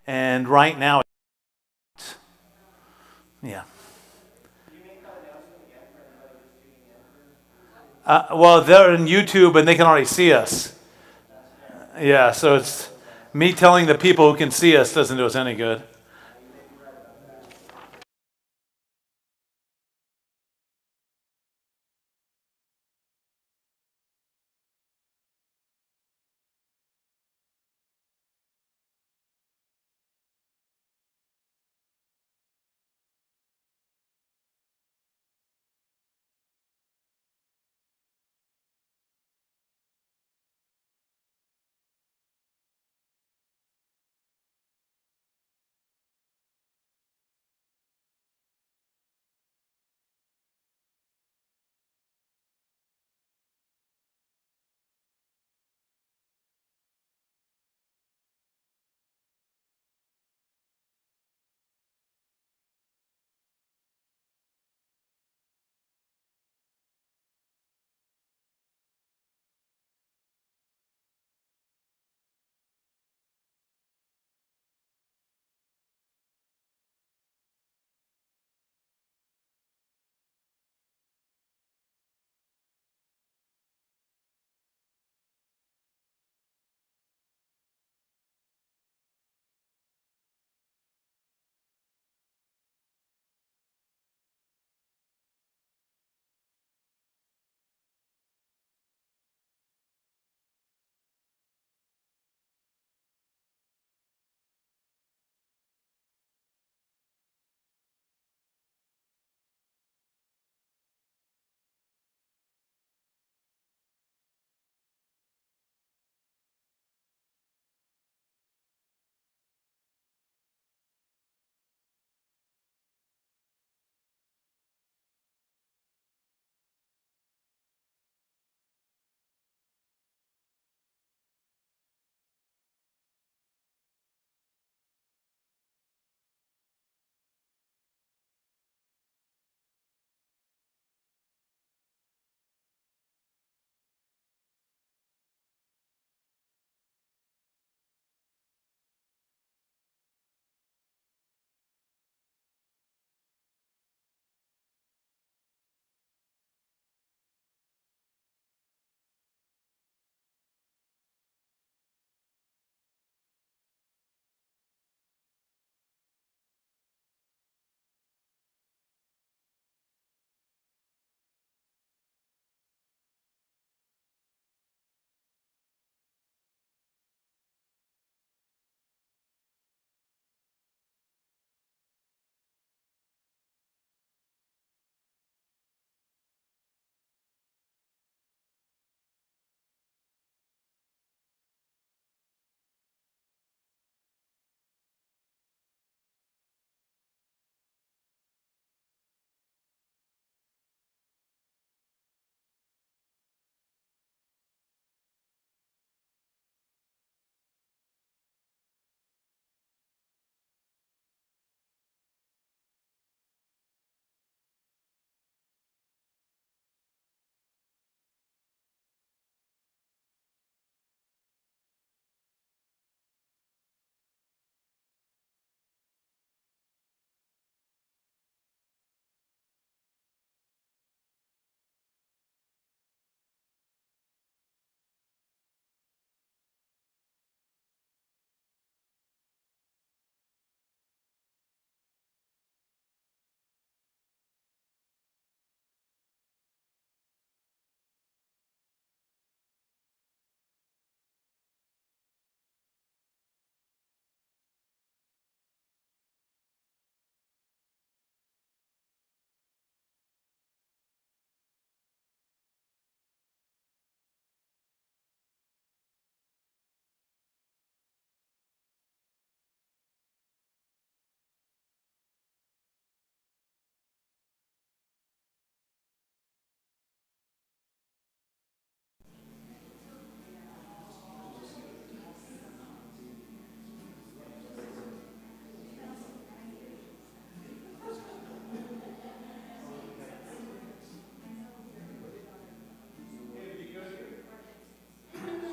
And right now, yeah. Well, they're on YouTube and they can already see us. Yeah, so it's me telling the people who can see us doesn't do us any good.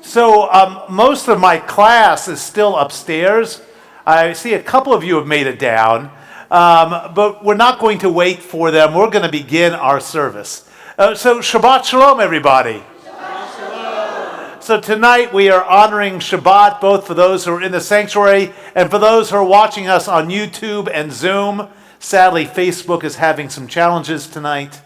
So most of my class is still upstairs. I see a couple of you have made it down, but we're not going to wait for them. We're going to begin our service. So Shabbat Shalom, everybody. Shabbat Shalom. So tonight we are honoring Shabbat, both for those who are in the sanctuary and for those who are watching us on YouTube and Zoom. Sadly, Facebook is having some challenges tonight.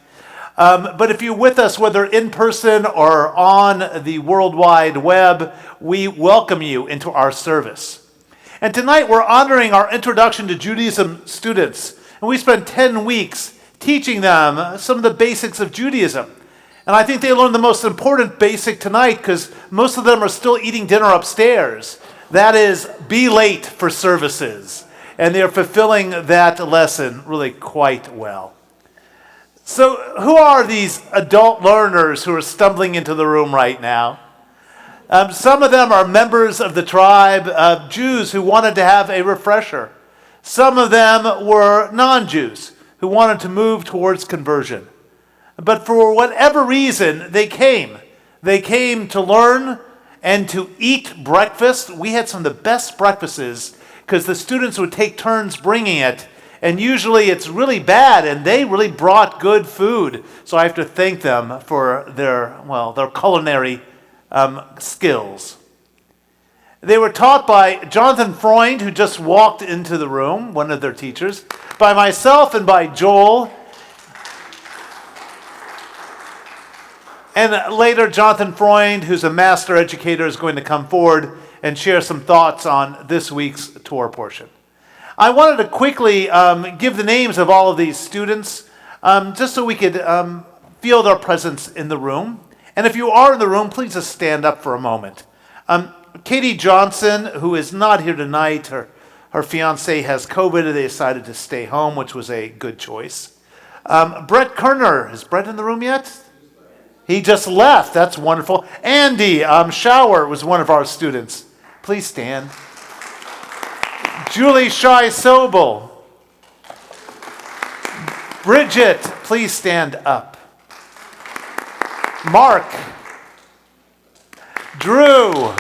But if you're with us, whether in person or on the World Wide Web, we welcome you into our service. And tonight we're honoring our Introduction to Judaism students. And we spent 10 weeks teaching them some of the basics of Judaism. And I think they learned the most important basic tonight because most of them are still eating dinner upstairs. That is, be late for services. And they're fulfilling that lesson really quite well. So who are these adult learners who are stumbling into the room right now? Some of them are members of the tribe of Jews who wanted to have a refresher. Some of them were non-Jews who wanted to move towards conversion. But for whatever reason, they came. They came to learn and to eat breakfast. We had some of the best breakfasts because the students would take turns bringing it. And usually it's really bad, and they really brought good food. So I have to thank them for their culinary skills. They were taught by Jonathan Freund, who just walked into the room, one of their teachers, by myself and by Joel. And later, Jonathan Freund, who's a master educator, is going to come forward and share some thoughts on this week's Torah portion. I wanted to quickly give the names of all of these students, just so we could feel their presence in the room. And if you are in the room, please just stand up for a moment. Katie Johnson, who is not here tonight, her fiancé has COVID, and they decided to stay home, which was a good choice. Brett Kerner, is Brett in the room yet? He just left, that's wonderful. Andy Schauer was one of our students. Please stand. Julie Shai Sobel. Bridget, please stand up. Mark. Drew.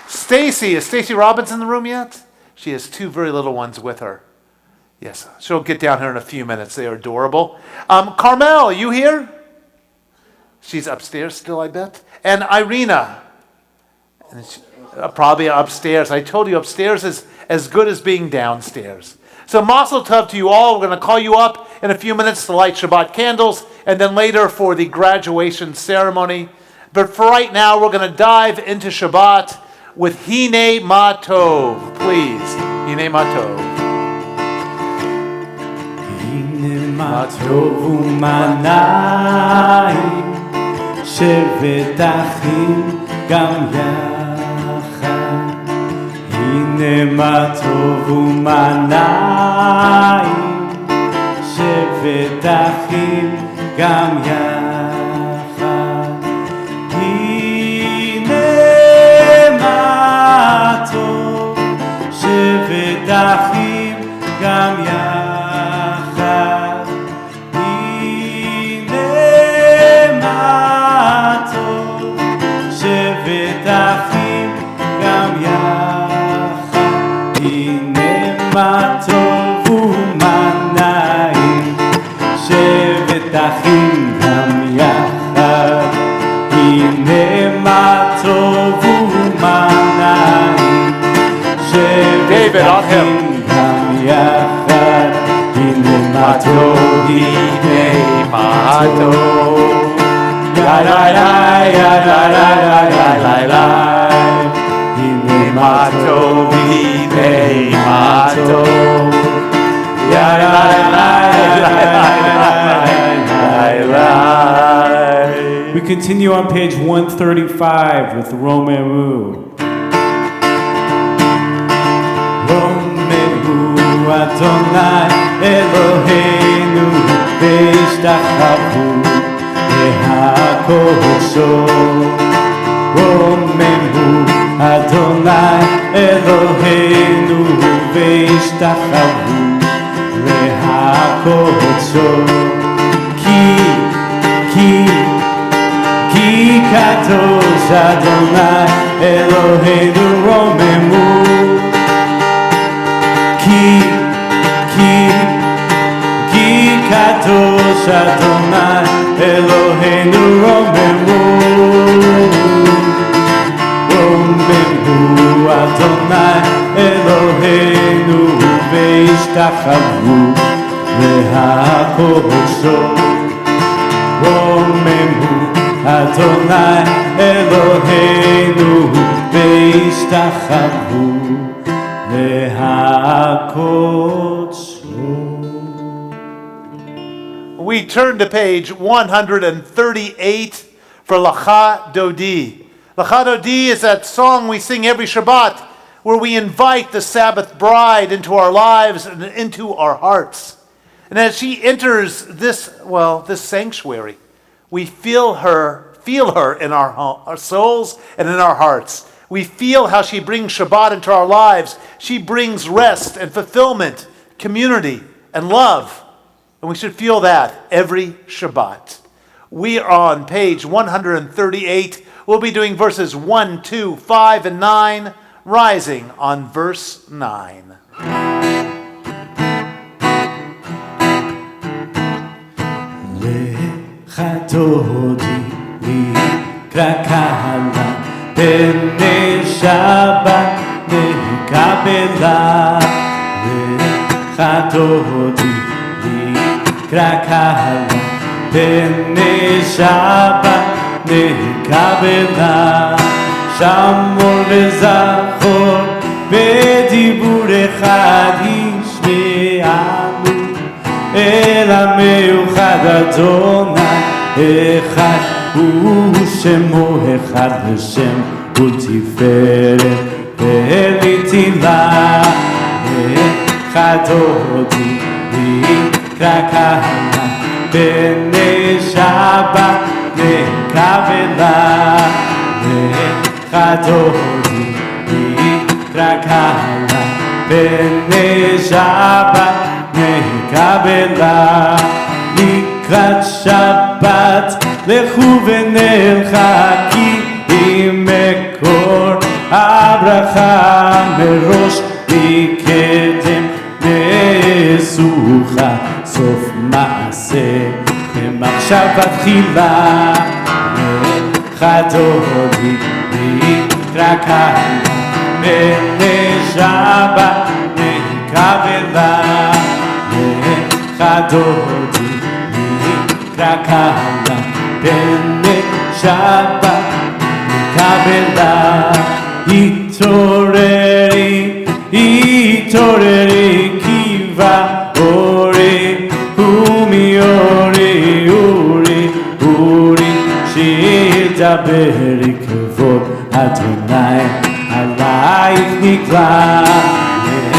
Stacy, is Stacy Robbins in the room yet? She has two very little ones with her. Yes, she'll get down here in a few minutes. They are adorable. Carmel, you here? She's upstairs still, I bet. And Irina. And probably upstairs. I told you upstairs is as good as being downstairs. So mazel tov to you all. We're going to call you up in a few minutes to light Shabbat candles, and then later for the graduation ceremony. But for right now, we're going to dive into Shabbat with Hine Ma Tov. Please, Hine Ma Tov. Hine Ma Tov u'manayim shevet achim gam yachad. הנה מה טוב ומנעים שבת אחים גם יחד. הנה מה טוב שבת אחים גם יחד. הנה מה טוב שבת אחים גם יחד. הנה מה טוב ומנעים שבת אחים גם יחד. הנה מה טוב ומנעים שבת אחים גם יחד. הנה מה טוב, הנה מה טוב, לה לה לה לה לה לה לה לה לה. הנה מה טוב, הנה מה טוב, לה לה לה לה לה. We continue on page 135 with Romemu. Romemu Adonai Eloheinu V'ishtachavu Le'hakodesho. Romemu Adonai Eloheinu V'ishtachavu Le'hakodesho. Ki kadosh Adonai Eloheinu romemu Ki kadosh Adonai Eloheinu romemu Adonai Eloheinu ve'ishtachavu le'hakodesho Romemu Adonai Eloheinu ve'ishtachavu le'hakodesho. We turn to page 138 for Lacha Dodi. Lacha Dodi is that song we sing every Shabbat where we invite the Sabbath bride into our lives and into our hearts. And as she enters this sanctuary, we feel her in our souls and in our hearts. We feel how she brings Shabbat into our lives. She brings rest and fulfillment, community, and love. And we should feel that every Shabbat. We are on page 138. We'll be doing verses 1, 2, 5, and 9, rising on verse 9. Lecha dodi likra kala b'nei Shabbat nekabela Lecha dodi likra kala b'nei Shabbat nekabela Shamor v'zachor b'dibur echad yishme'anu El ha'meuchad Adonai echad u'shemo echad Hashem u'tiferet ve'elitila Echad odi likra kala b'nei Shabbat nekabela Echad odi likra kala b'nei Shabbat nekabela Likrat Shabbat lechu v'nelcha ki imekor habracha merosh mikedem nesucha sof maaseh במחשבת תחילה Echad odi likra kala b'nei Shabbat nekabela Echad odi likra kala b'nei Shabbat nekabela Itoreri kiva ori umiori uri shidaberi kavod Adonai alayich nikla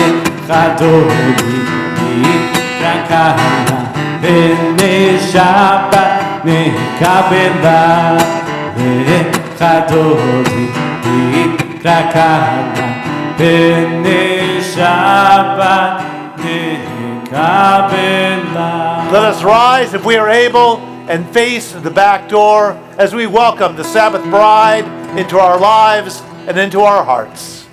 Echad odi likra kala b'nei Shabbat nekabela Echad odi likra kala b'nei Shabbat nekabela. Let us rise, if we are able, and face the back door as we welcome the Sabbath bride into our lives and into our hearts.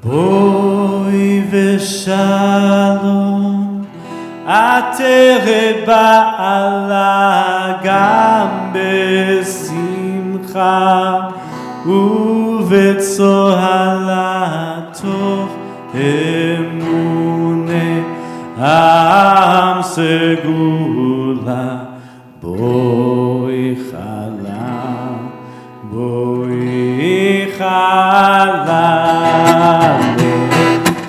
Boi v'shalom ateret ba'ala gam besimcha ובצוהלה תוך אמונה עם סגולה בואי חלה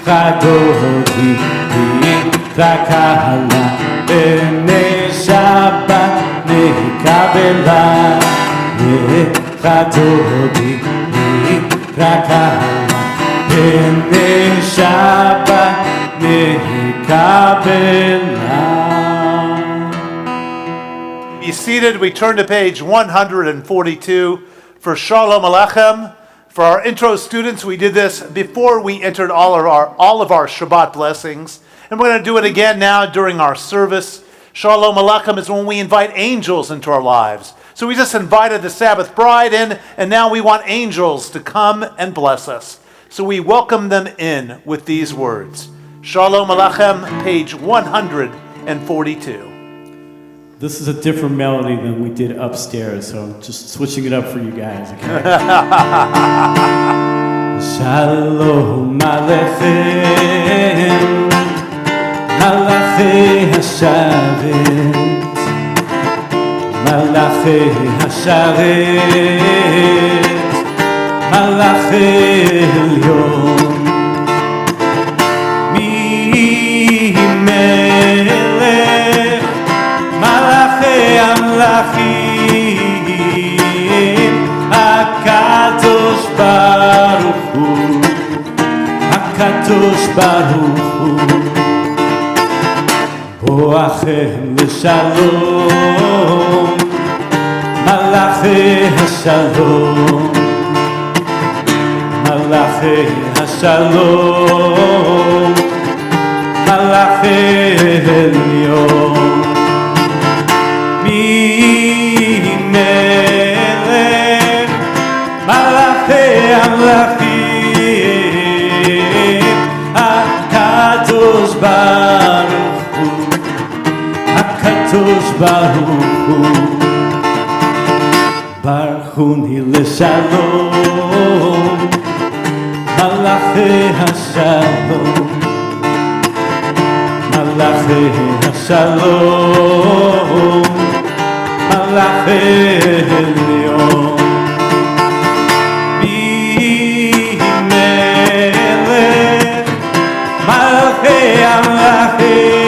חדותי תקהלה בני שבת נקבלה חדותי תקהלה בני שבת נקבלה. Be seated. We turn to page 142 for Shalom Aleichem. For our intro students, we did this before we entered all of our Shabbat blessings. And we're going to do it again now during our service. Shalom Aleichem is when we invite angels into our lives. So we just invited the Sabbath bride in, and now we want angels to come and bless us. So we welcome them in with these words. Shalom Aleichem, page 142. This is a different melody than we did upstairs, so I'm just switching it up for you guys, okay? Shalom Aleichem, Malachi HaShavet, Malachi HaShavet, Malachi Elyon, Mi Melech, Malachi Amlachim, HaKadosh Baruch Hu, HaKadosh Baruch Hu, Boachem L'Shalom, Malachi HaShalom, Malachi HaShalom, Malachi Elyon, Mi Melech, Malachi Amlachim, HaKadosh Baruch Hu, HaKadosh Baruch Hu, Baruchuni L'Shalom, Malachi HaShalom, Malachi HaShalom, Malachi Elyon, Mi Melech, Malachi Amlachim,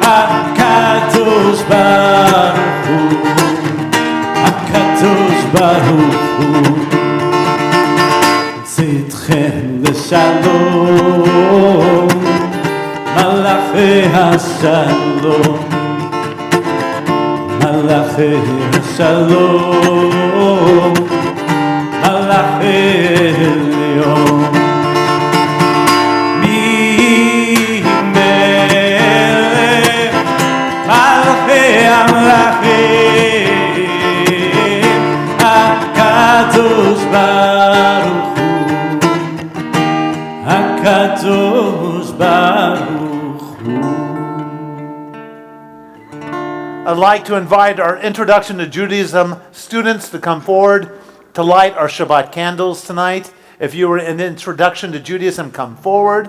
HaKadosh Baruch Hu, HaKadosh Baruch Hu, Tzidchem L'Shalom, Malachi HaShalom, Malachi HaShalom, Malachi Elyon, Mi Melech, Malachi Amlachim, HaKadosh Baruch Hu, HaKadosh Baruch Hu. I'd like to invite our Introduction to Judaism students to come forward to light our Shabbat candles tonight. If you were in Introduction to Judaism, come forward.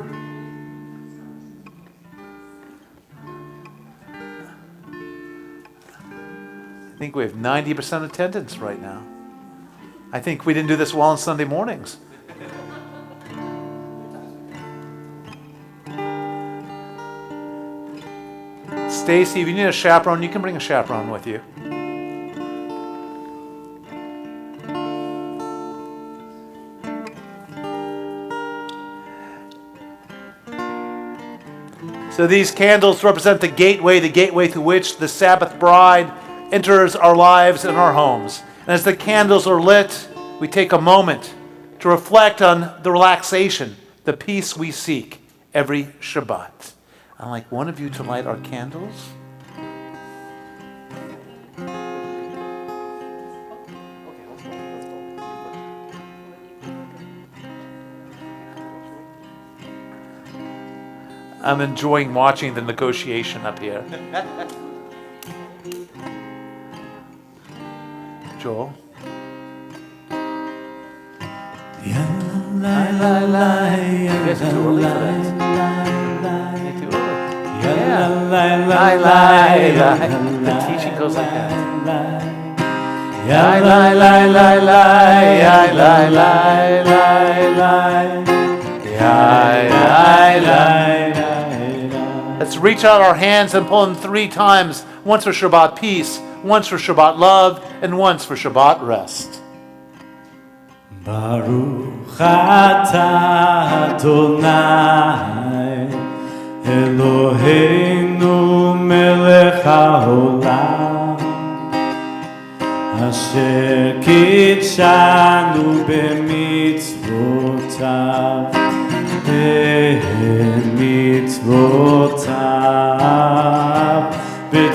I think we have 90% attendance right now. I think we didn't do this well on Sunday mornings. Stacy, if you need a chaperone, you can bring a chaperone with you. So these candles represent the gateway through which the Sabbath bride enters our lives and our homes. And as the candles are lit, we take a moment to reflect on the relaxation, the peace we seek every Shabbat. I'd like one of you to light our candles. I'm enjoying watching the negotiation up here. Joel? You guys are too early for that. You're too early. The teaching goes like that. Let's reach out our hands and pull them 3 times. Once for Shabbat peace, once for Shabbat love, and once for Shabbat rest. Baruch atah Adonai Eloheinu melech haolam Asher kitshanu b'mitzvotav b'mitzvotav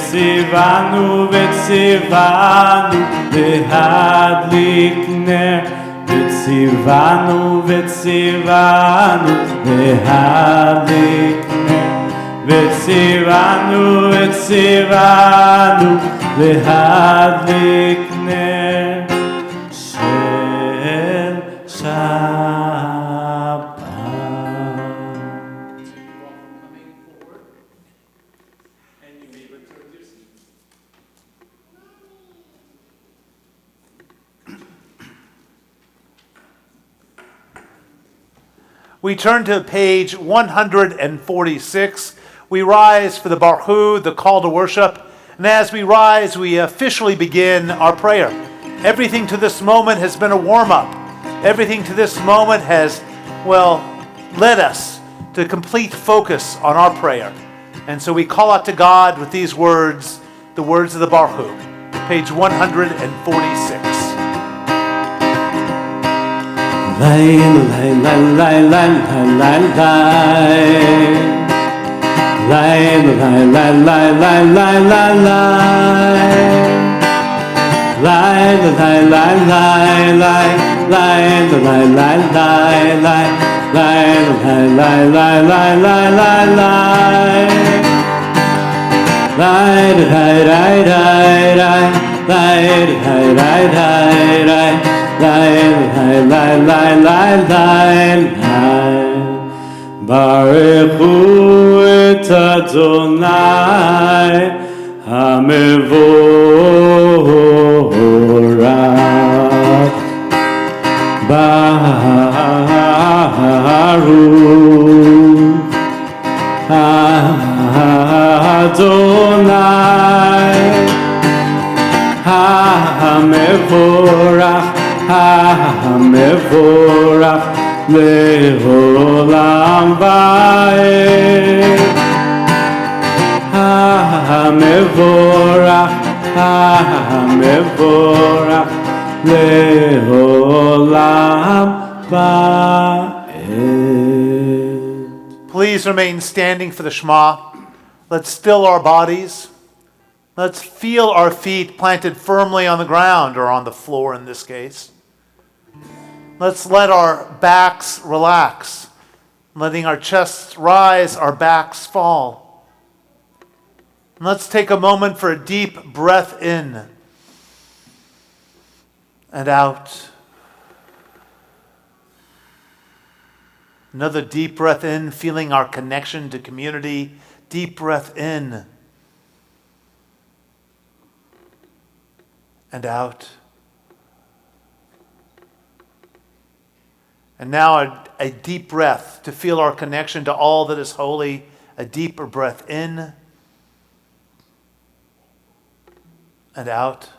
וציוונו וציוונו להדליק נר וציוונו וציוונו להדליק נר וציוונו וציוונו להדליק נר של שבת. We turn to page 146. We rise for the Baruch, the call to worship. And as we rise, we officially begin our prayer. Everything to this moment has been a warm-up. Everything to this moment has, led us to complete focus on our prayer. And so we call out to God with these words, the words of the Baruch, page 146. Lay, lay, lay, lay, lay, lay, lay. Lay, lay, lay, lay, lay, lay, lay, lay. Lay, lay, lay, lay, lay, lay, lay, lay, lay, lay. Lay, lay, lay, lay, lay, lay, lay, lay. Lay, lay, lay, lay, lay, lay, lay, lay, lay, lay. Lay, lay, lay, lay, lay, lay, lay. Baruchu et Adonai HaMevorach. Baruch Adonai HaMevorach HaMevorach Le'olam va'ed. HaMevorach HaMevorach Le'olam va'ed. Please remain standing for the Shema. Let's still our bodies. Let's feel our feet planted firmly on the ground, or on the floor in this case. Let's let our backs relax, letting our chests rise, our backs fall. And let's take a moment for a deep breath in and out. Another deep breath in, feeling our connection to community. Deep breath in and out. And now a deep breath to feel our connection to all that is holy. A deeper breath in and out.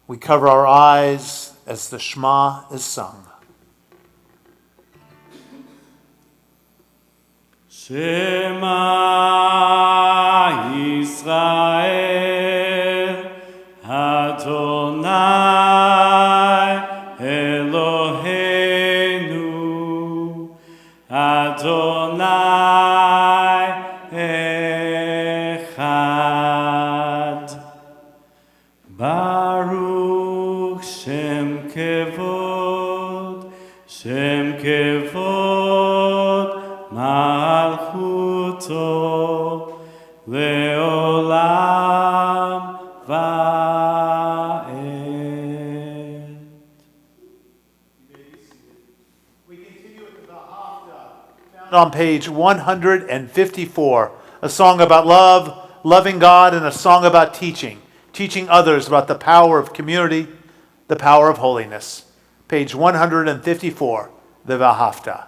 We cover our eyes as the Shema is sung. Shema Yisrael Adonai Eloheinu Adonai Echad. Baruch Shem Kevod Malchuto Leolam Va'ed. We continue with the Hafta, found on page 154, a song about love, loving God, and a song about teaching others about the power of community, the power of holiness. Page 154, the Vahafta.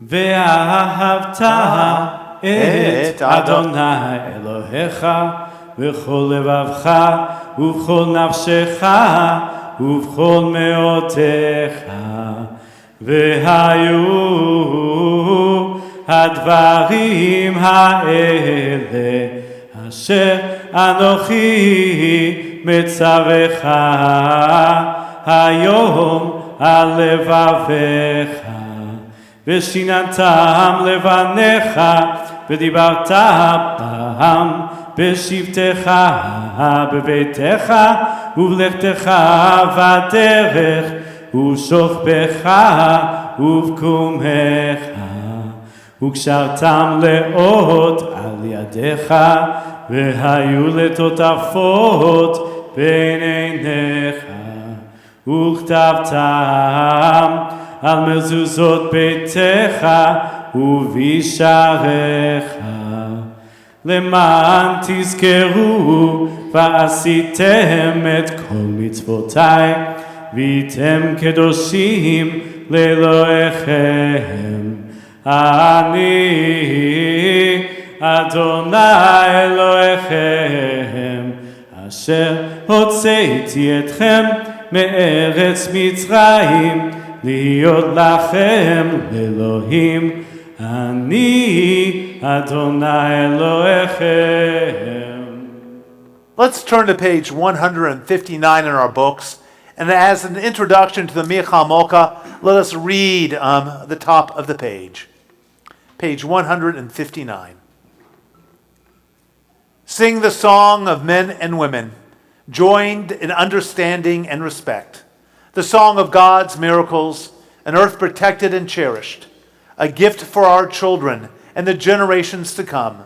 ואהבת את אדוני אלוהיך בכל לבבך ובכל נפשך ובכל מאודך. והיו הדברים האלה אשר אנוכי מצווך היום על לבבך. ושיננתם לבניך ודיברת בם בשבתך בביתך ובלכתך בדרך ושוכבך ובקומך וקשרתם לאות על ידיך והיו לטוטפות בין עיניך וכתבתם על מזוזות ביתך ובשעריך למען תזכרו ועשיתם את כל מצוותיי והייתם קדושים לאלוהיכם אני אדוני אלוהיכם אשר הוצאתי אתכם מארץ מצרים להיות לכם לאלוהים אני אדוני אלוהיכם. Let's turn to page 159 in our books. And as an introduction to the Michal Mocha, let us read the top of the page. Page 159. Sing the song of men and women, joined in understanding and respect. The song of God's miracles, an earth protected and cherished, a gift for our children and the generations to come.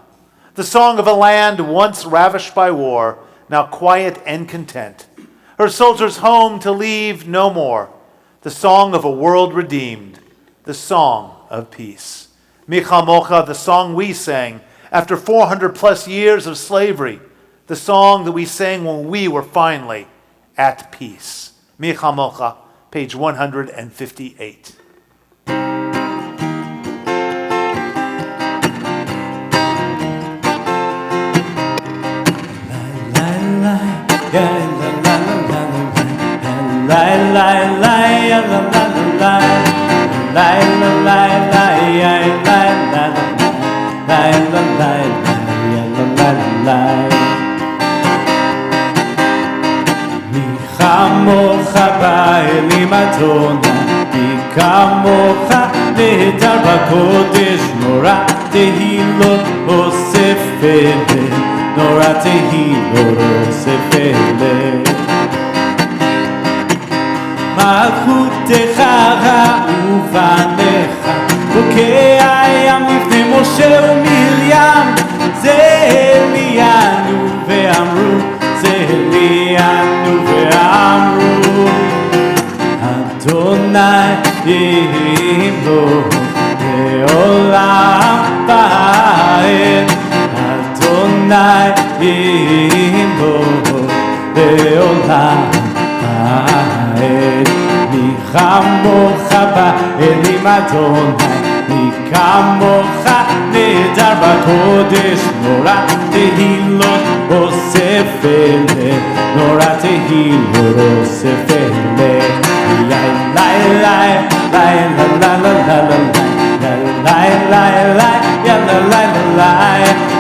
The song of a land once ravished by war, now quiet and content. Her soldiers home to leave no more. The song of a world redeemed, the song of peace. Michal Mocha, the song we sang after 400 plus years of slavery, the song that we sang when we were finally at peace. Michal Mocha, page 158. כמוך באלים אדוני, מי כמוך נהדר בקודש, נורא תהילות אוסף אלה, נורא תהילות אוסף אלה. מלכותך ראו בניך, בוקע הים לפני משה ומרים, זה אלינו ואמרו, זה אלינו ואמרו, אדוני ימלוך לעולם ועד, אדוני ימלוך לעולם ועד. מי כמוך באלים אדוני, מי כמוך נהדר בקודש, נורא תהילות אוסף אלה, נורא תהילות אוסף אלה. לי לי לי לי לה לה לה לה לה לי לי לי יא לה לה לה לה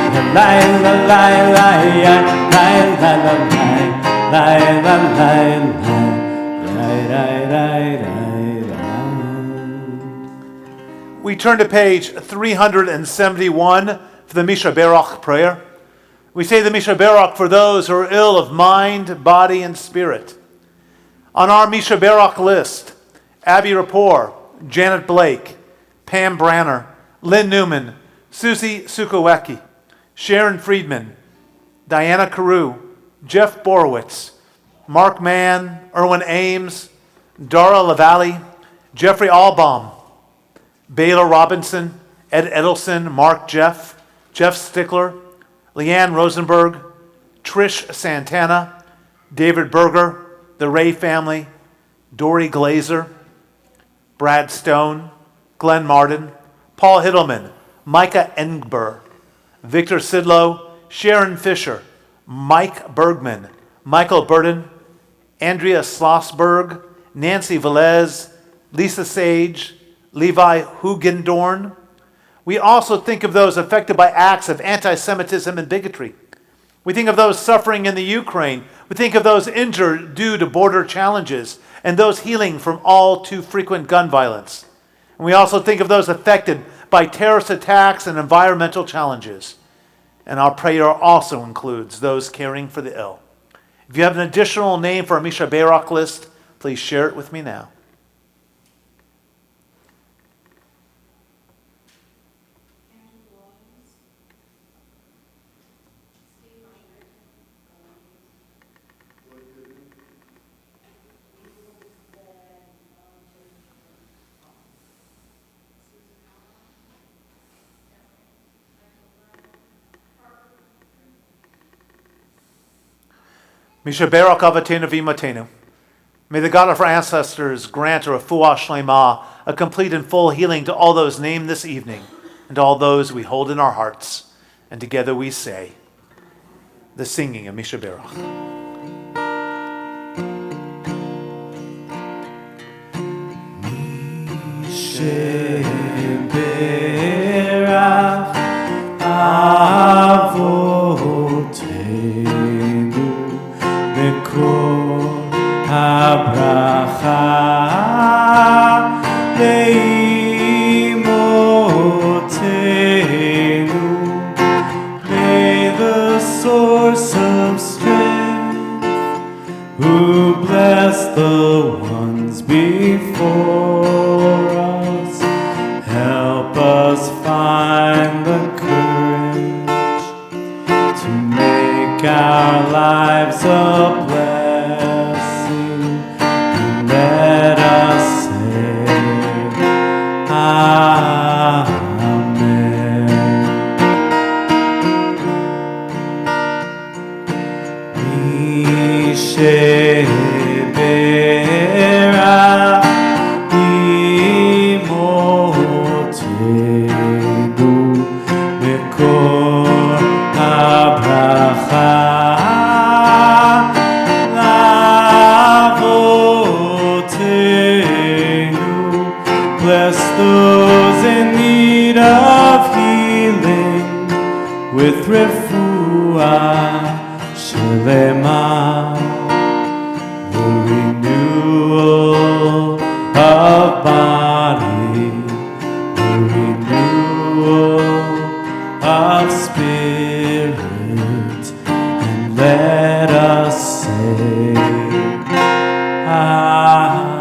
We turn to page 371 for the Mishaberach prayer. We say the Mishaberach for those who are ill of mind, body, and spirit. On our Mishaberach list, Abby Rapport, Janet Blake, Pam Branner, Lynn Newman, Susie Sukowecki, Sharon Friedman, Diana Carew, Jeff Borowitz, Mark Mann, Erwin Ames, Dara Lavallee, Jeffrey Albaum, Bayla Robinson, Ed Edelson, Mark Jeff Stickler, Leanne Rosenberg, Trish Santana, David Berger, the Ray family, Dory Glazer, Brad Stone, Glenn Martin, Paul Hiddleman, Micah Engber, Victor Sidlow, Sharon Fisher, Mike Bergman, Michael Burden, Andrea Schlossberg, Nancy Velez, Lisa Sage, Levi Hugendorn. We also think of those affected by acts of anti-Semitism and bigotry. We think of those suffering in the Ukraine. We think of those injured due to border challenges and those healing from all too frequent gun violence. And we also think of those affected by terrorist attacks and environmental challenges. And our prayer also includes those caring for the ill. If you have an additional name for our Misha Berach list, please share it with me now. Misha Berach Avatenu V'Imatenu. May the God of our ancestors grant a refuah shlema, a complete and full healing to all those named this evening, and to all those we hold in our hearts. And together we say the singing of Misha Berach. Misha Berach Avotenu Bekol HaBracha Leimotenu. May the source of strength, who bless the ones before us, help us find the courage to make our lives a blessing, and let us say Amen. Mishe Berach Imotenu Bekol HaBracha Lavotenu. Bless those in need of healing with refuah shlema, the renewal of body, the renewal of spirit, and let us say Amen.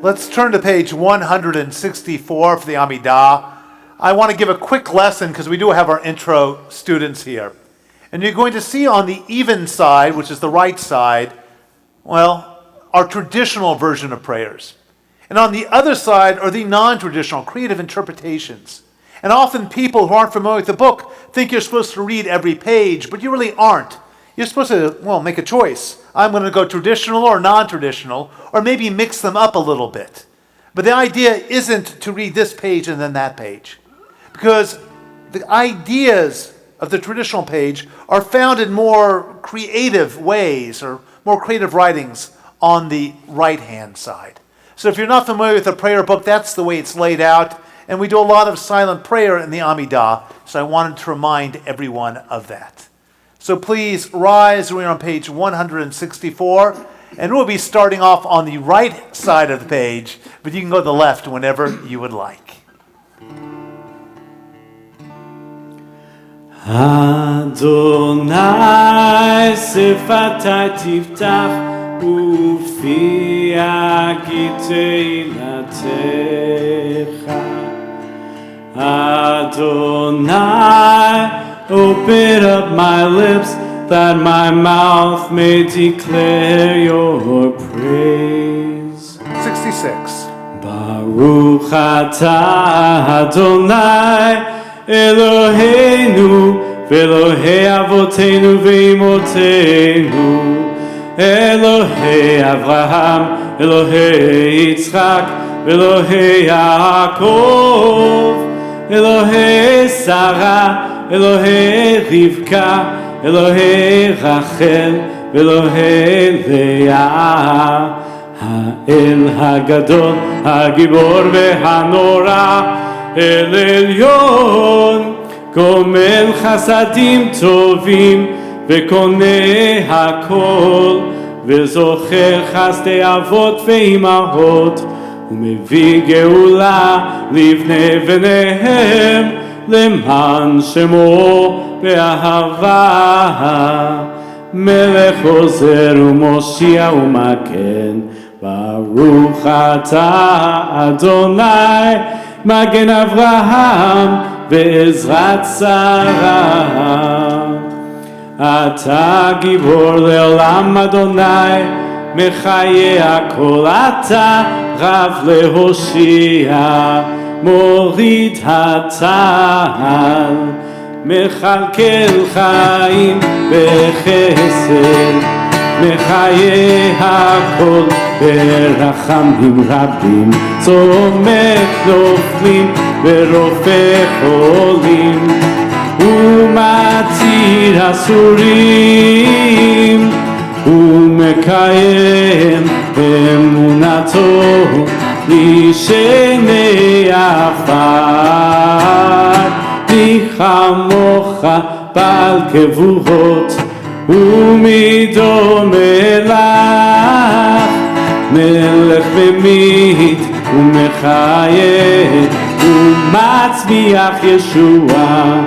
Let's turn to page 164 for the Amidah. I want to give a quick lesson because we do have our intro students here. And you're going to see on the even side, which is the right side, well, our traditional version of prayers. And on the other side are the non-traditional, creative interpretations. And often people who aren't familiar with the book think you're supposed to read every page, but you really aren't. You're supposed to, make a choice. I'm going to go traditional or non-traditional, or maybe mix them up a little bit. But the idea isn't to read this page and then that page. Because the ideas of the traditional page are found in more creative ways or more creative writings on the right-hand side. So if you're not familiar with the prayer book, that's the way it's laid out. And we do a lot of silent prayer in the Amidah, so I wanted to remind everyone of that. So please rise. We're on page 164, and we'll be starting off on the right side of the page, but you can go to the left whenever you would like. Adonai sefatai tiftach ufi agitei latecha. Adonai, open up my lips that my mouth may declare your praise. 66. Baruch atah Adonai Eloheinu ve'Elohei avotenu ve'imotenu, Elohei Avraham, Elohei Yitzchak, Elohei Yaakov, Elohei Sarah, Elohei Rivka, Elohei Rachel, Elohei Leah, Ha'el Hagadol, Hagibor ve'Hanora, El Elyon, Gomel Chasadim Tovim, Vekoneh Hakol, וזוכר חסדי אבות ואימהות, ומביא גאולה לבני בניהם, למען שמו באהבה. מלך עוזר ומושיע ומגן, ברוך אתה אדוני, מגן אברהם בעזרת שרה. אתה גיבור לעולם אדוני, מחיה הכל אתה רב להושיע, מוריד הטל, מכלכל חיים בחסד, מחיה הכל ברחמים רבים, צומח נופלים ורופא חולים, ומתיר אסורים, ומקיים אמונתו לשני עפר. מי כמוך בעל גבורות ומדומה לך, מלך ממית ומחיה ומצמיח ישועה,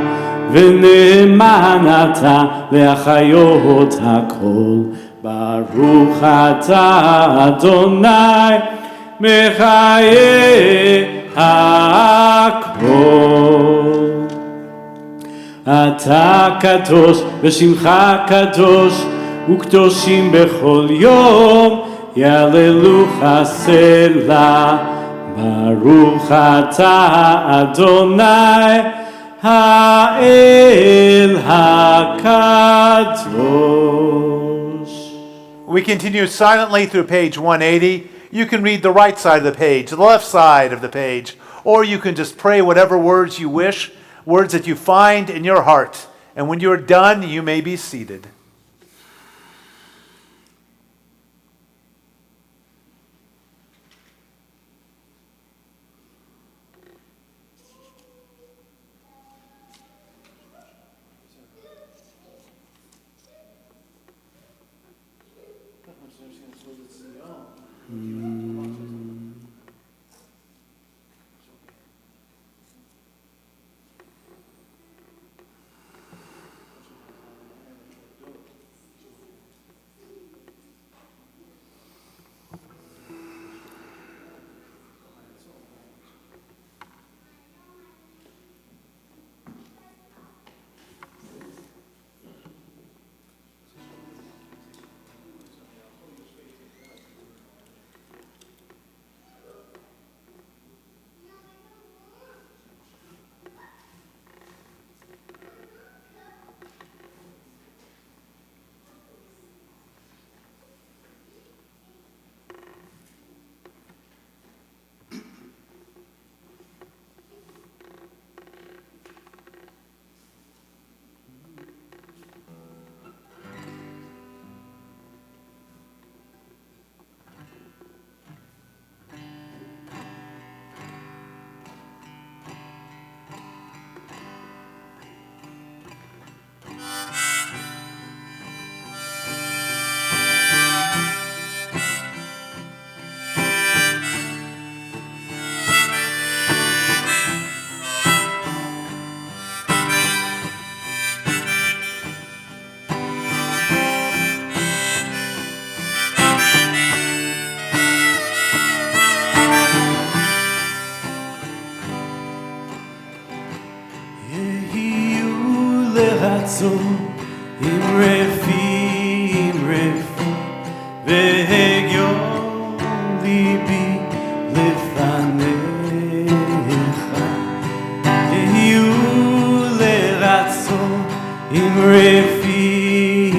ונאמן אתה להחיות הכל. ברוך אתה אדוני, מחיה הכל. אתה קדוש ושמך קדוש, וקדושים בכל יום יהללוך סלה. ברוך אתה אדוני האל הקדוש. We continue silently through page 180. You can read the right side of the page, the left side of the page, or you can just pray whatever words you wish, words that you find in your heart. And when you're done, you may be seated. עם רפי והגיון ליבי לפניך, יהיו לרצון עם רפי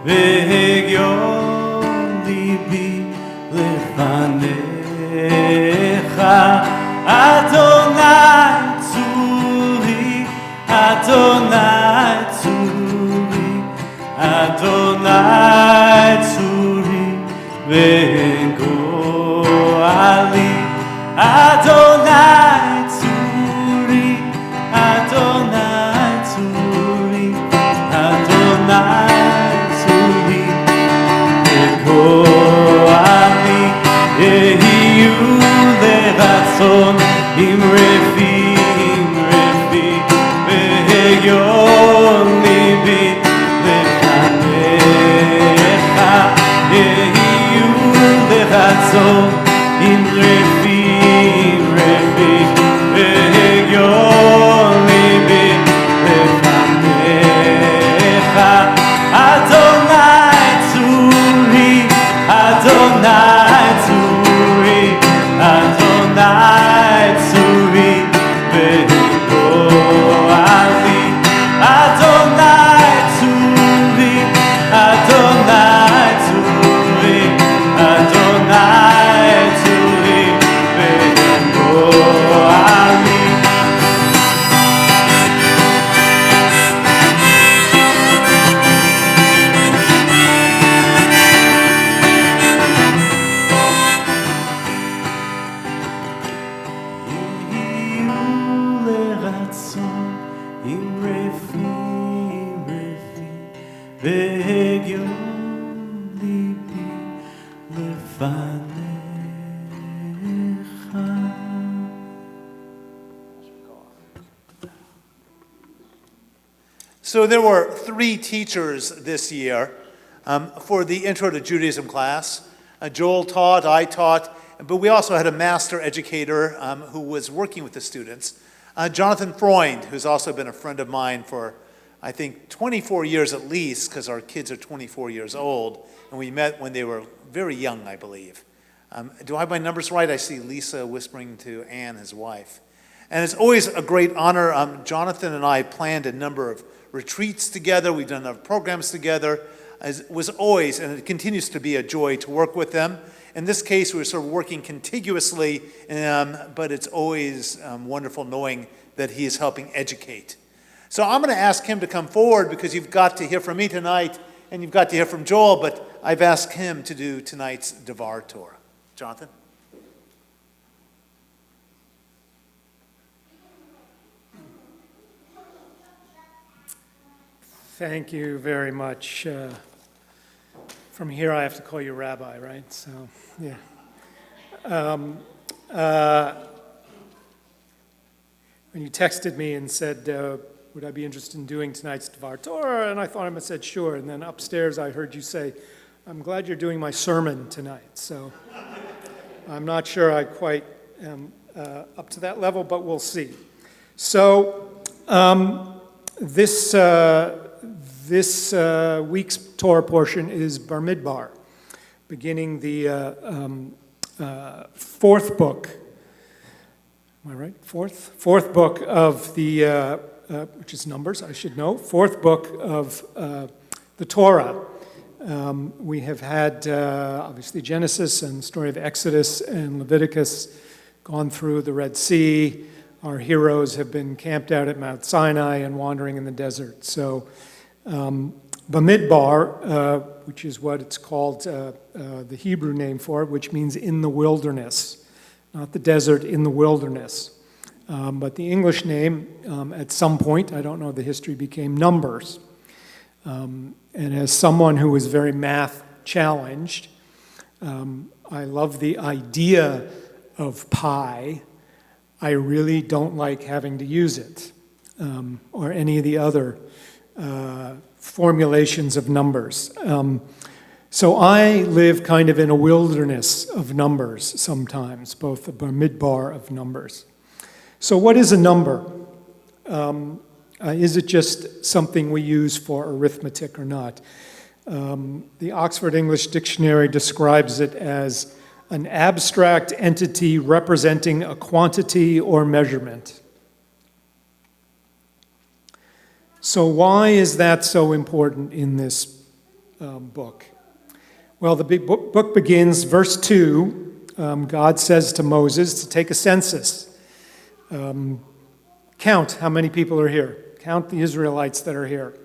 והגיון ליבי לפניך. אדוני צורי, אדוני צורי, אדוני צורי וגואלי, אדוני צורי, אדוני צורי, אדוני צורי im refi והגיון ליבי לפניך יהיו לרצון עם רפי והגיון ליבי לפניך אדוני צורי אדוני צורי אדוני צורי והגועלי אדוני צורי אדוני צורי אדוני צורי והגועלי והגיון ליבי לפניך. So there were 3 teachers this year for the Intro to Judaism class. Joel taught, I taught, but we also had a master educator who was working with the students. Jonathan Freund, who's also been a friend of mine for, I think, 24 years at least, because our kids are 24 years old, and we met when they were very young, I believe. Do I have my numbers right? I see Lisa whispering to Ann, his wife. And it's always a great honor. Jonathan and I planned a number of retreats together. We've done programs together. It was always, and it continues to be, a joy to work with them. In this case, we're sort of working contiguously, but it's always wonderful knowing that he is helping educate. So I'm going to ask him to come forward because you've got to hear from me tonight, and you've got to hear from Joel, but I've asked him to do tonight's Devar Torah. Jonathan? Thank you very much. From here, I have to call you Rabbi, right? So, yeah. When you texted me and said, would I be interested in doing tonight's Devar Torah? And I thought I must have said sure. And then upstairs, I heard you say, I'm glad you're doing my sermon tonight. So I'm not sure I quite am up to that level, but we'll see. So this week's Torah portion is Bar Midbar, beginning the 4th book. Am I right? Fourth book of the, which is Numbers, I should know. 4th book of the Torah. We have had, obviously, Genesis and the story of Exodus and Leviticus, gone through the Red Sea. Our heroes have been camped out at Mount Sinai and wandering in the desert. So Bamidbar, which is what it's called, the Hebrew name for it, which means in the wilderness. Not the desert, in the wilderness. But the English name, at some point, I don't know the history, became Numbers. And as someone who is very math challenged, I love the idea of pi. I really don't like having to use it, or any of the other formulations of numbers. So I live kind of in a wilderness of numbers sometimes, both a Bamidbar of numbers. So what is a number? Is it just something we use for arithmetic or not? The Oxford English Dictionary describes it as an abstract entity representing a quantity or measurement. So why is that so important in this book? Well, the big book begins, verse 2, God says to Moses to take a census. Count how many people are here. Count the Israelites that are here.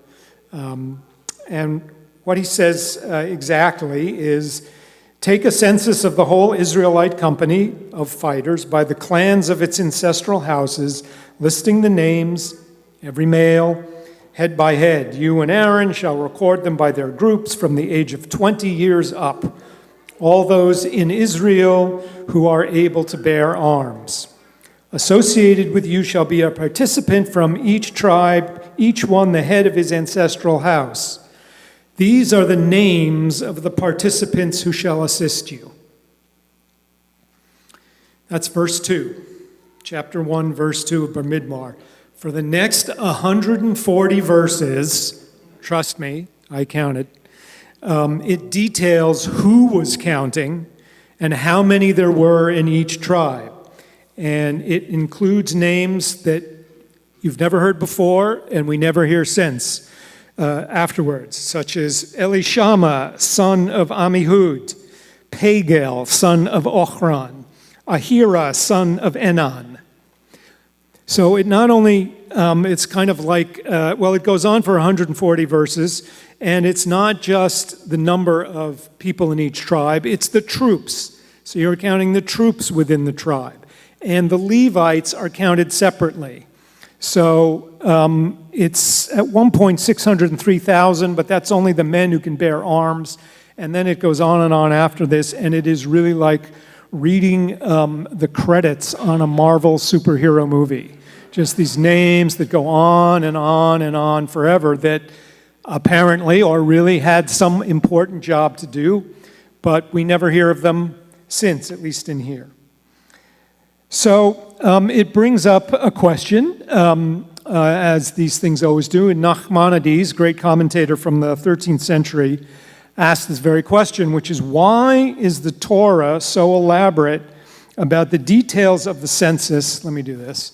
And what he says exactly is, take a census of the whole Israelite company of fighters by the clans of its ancestral houses, listing the names, every male, head by head. You and Aaron shall record them by their groups from the age of 20 years up, all those in Israel who are able to bear arms. Associated with you shall be a participant from each tribe, each one the head of his ancestral house. These are the names of the participants who shall assist you. That's verse 2, chapter 1, verse 2 of Bamidbar. For the next 140 verses, trust me, I counted, it details who was counting and how many there were in each tribe. And it includes names that you've never heard before and we never hear since. Afterwards, such as Elishama, son of Amihud, Pagel, son of Ochran, Ahira, son of Enan. So it not only, it's kind of like, it goes on for 140 verses, and it's not just the number of people in each tribe, it's the troops. So you're counting the troops within the tribe. And the Levites are counted separately. So it's at one point 603,000, but that's only the men who can bear arms. And then it goes on and on after this, and it is really like reading the credits on a Marvel superhero movie. Just these names that go on and on and on forever that apparently or really had some important job to do, but we never hear of them since, at least in here. So it brings up a question, as these things always do. And Nachmanides, great commentator from the 13th century, asked this very question, which is, why is the Torah so elaborate about the details of the census? Let me do this.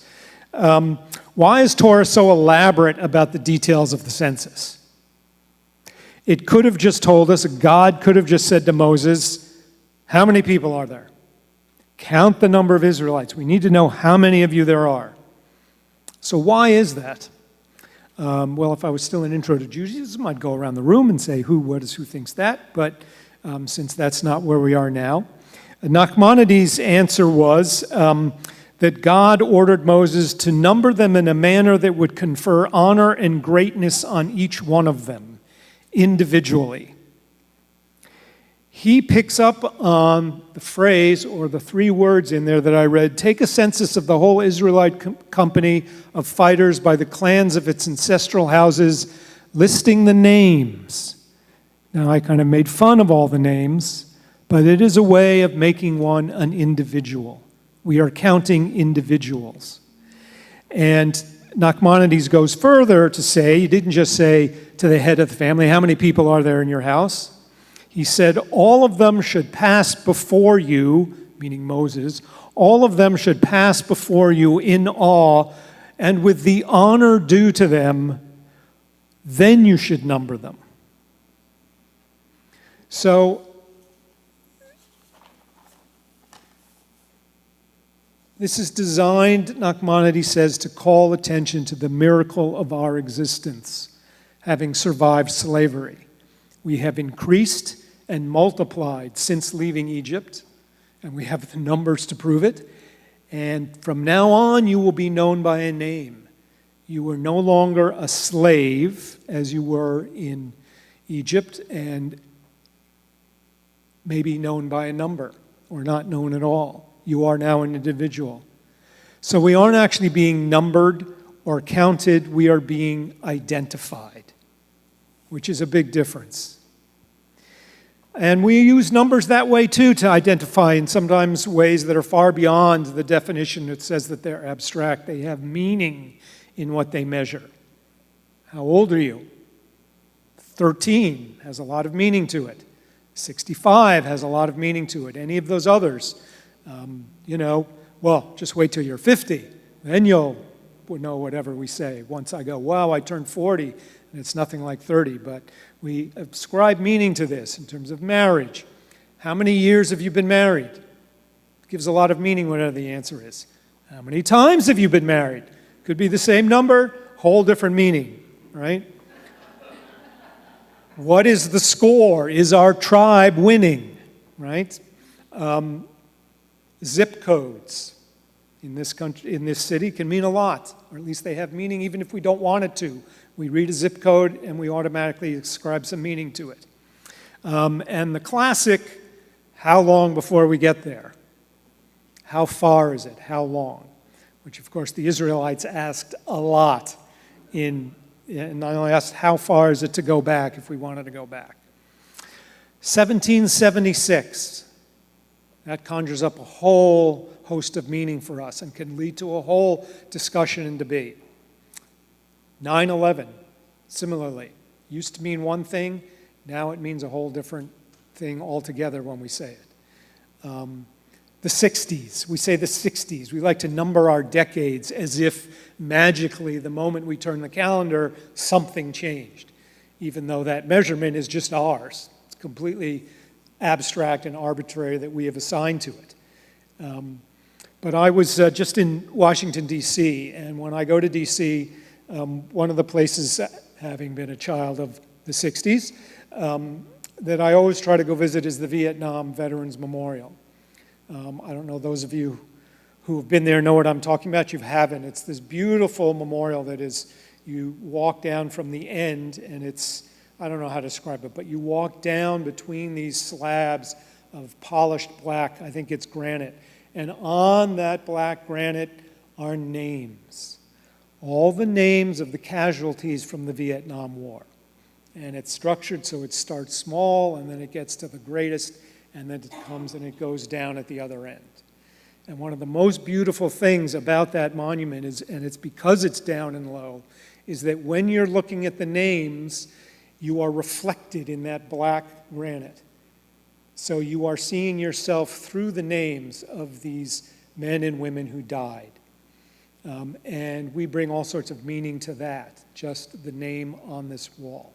Why is Torah so elaborate about the details of the census? It could have just told us, God could have just said to Moses, how many people are there? Count the number of Israelites. We need to know how many of you there are. So why is that? If I was still an intro to Judaism, I'd go around the room and say, who thinks that? But since that's not where we are now. Nachmanides' answer was that God ordered Moses to number them in a manner that would confer honor and greatness on each one of them, individually. He picks up on the phrase or the three words in there that I read, take a census of the whole Israelite company of fighters by the clans of its ancestral houses, listing the names. Now, I kind of made fun of all the names, but it is a way of making one an individual. We are counting individuals. And Nachmanides goes further to say, he didn't just say to the head of the family, how many people are there in your house? He said, all of them should pass before you, meaning Moses, all of them should pass before you in awe and with the honor due to them, then you should number them. So, this is designed, Nachmanides says, to call attention to the miracle of our existence, having survived slavery. We have increased and multiplied since leaving Egypt, and we have the numbers to prove it. And from now on, you will be known by a name. You are no longer a slave, as you were in Egypt, and maybe known by a number, or not known at all. You are now an individual. So we aren't actually being numbered or counted, we are being identified, which is a big difference. And we use numbers that way too to identify in sometimes ways that are far beyond the definition that says that they're abstract. They have meaning in what they measure. How old are you? 13 has a lot of meaning to it. 65 has a lot of meaning to it. Any of those others, just wait till you're 50. Then you'll know whatever we say. Once I go, wow, I turned 40, and it's nothing like 30. But we ascribe meaning to this in terms of marriage. How many years have you been married? It gives a lot of meaning whatever the answer is. How many times have you been married? Could be the same number, whole different meaning, right? What is the score? Is our tribe winning, right? Zip codes in this country, in this city, can mean a lot, or at least they have meaning even if we don't want it to. We read a zip code and we automatically ascribe some meaning to it. And the classic, how long before we get there? How far is it? How long? which of course the Israelites asked a lot and not only asked how far is it to go back if we wanted to go back. 1776, that conjures up a whole host of meaning for us and can lead to a whole discussion and debate. 9/11, similarly, used to mean one thing, now it means a whole different thing altogether when we say it. The 60s, we say the 60s. We like to number our decades as if magically the moment we turn the calendar, something changed, even though that measurement is just ours. It's completely abstract and arbitrary that we have assigned to it. But I was just in Washington, D.C., and when I go to D.C., one of the places, having been a child of the 60s, that I always try to go visit is the Vietnam Veterans Memorial. I don't know, those of you who have been there know what I'm talking about. You haven't. It's this beautiful memorial that is, you walk down from the end, and it's, I don't know how to describe it, but you walk down between these slabs of polished black, I think it's granite, and on that black granite are names. All the names of the casualties from the Vietnam War. And it's structured so it starts small, and then it gets to the greatest, and then it comes and it goes down at the other end. And one of the most beautiful things about that monument is, and it's because it's down and low, is that when you're looking at the names, you are reflected in that black granite. So you are seeing yourself through the names of these men and women who died. And we bring all sorts of meaning to that, just the name on this wall.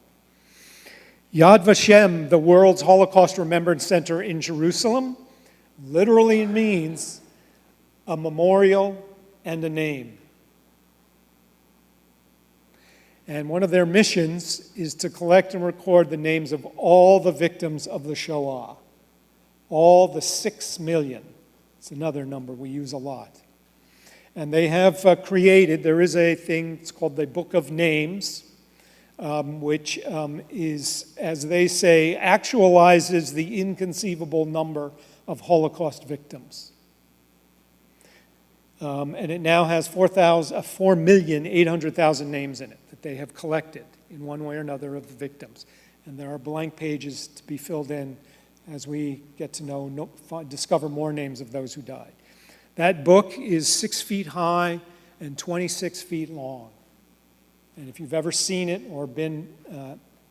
Yad Vashem, the world's Holocaust Remembrance Center in Jerusalem, literally means a memorial and a name. And one of their missions is to collect and record the names of all the victims of the Shoah, all the 6 million. It's another number we use a lot. And they have created, there is a thing, it's called the Book of Names, which is, as they say, actualizes the inconceivable number of Holocaust victims. And it now has 4,800,000 names in it that they have collected in one way or another of the victims. And there are blank pages to be filled in as we get to know, discover more names of those who died. That book is 6 feet high and 26 feet long. And if you've ever seen it or been,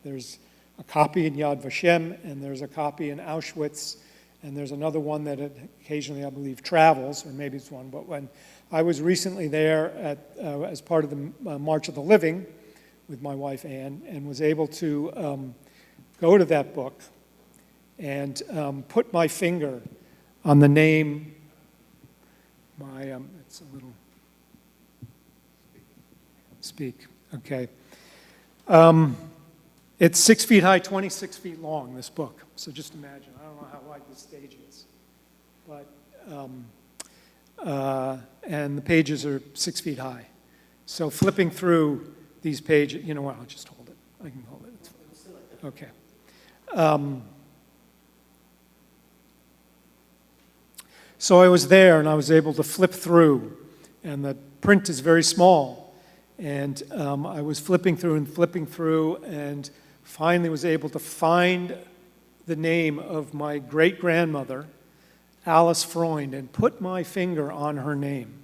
there's a copy in Yad Vashem, and there's a copy in Auschwitz, and there's another one that occasionally, I believe, travels, or maybe it's one. But when I was recently there as part of the March of the Living with my wife Ann, and was able to go to that book and put my finger on the name. It's a little speak. Okay. It's 6 feet high, 26 feet long, this book. So just imagine. I don't know how wide this stage is. But, and the pages are 6 feet high. So flipping through these pages, you know what, I'll just hold it. I can hold it. It's fine. Okay. So I was there, and I was able to flip through, and the print is very small. And I was flipping through, and finally was able to find the name of my great-grandmother, Alice Freund, and put my finger on her name.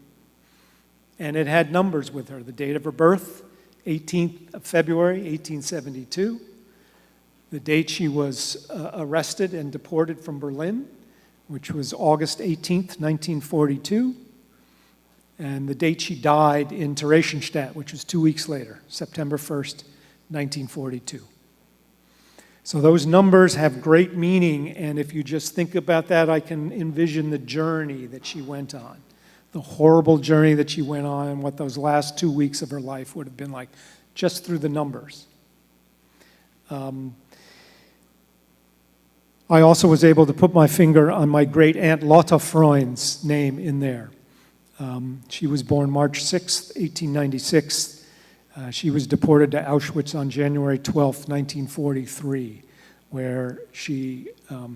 And it had numbers with her. The date of her birth, 18th of February, 1872. The date she was arrested and deported from Berlin, which was August 18th, 1942. And the date she died in Theresienstadt, which was 2 weeks later, September 1st, 1942. So those numbers have great meaning, and if you just think about that, I can envision the journey that she went on, the horrible journey that she went on, and what those last 2 weeks of her life would have been like, just through the numbers. I also was able to put my finger on my great-aunt Lotta Freund's name in there. She was born March 6th, 1896. She was deported to Auschwitz on January 12th, 1943, where she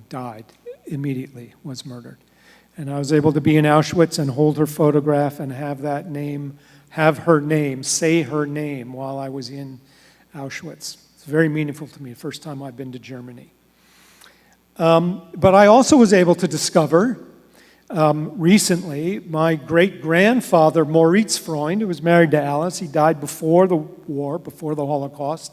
died immediately, was murdered. And I was able to be in Auschwitz and hold her photograph and have her name, say her name while I was in Auschwitz. It's very meaningful to me, first time I've been to Germany. But I also was able to discover recently my great-grandfather, Moritz Freund, who was married to Alice. He died before the war, before the Holocaust,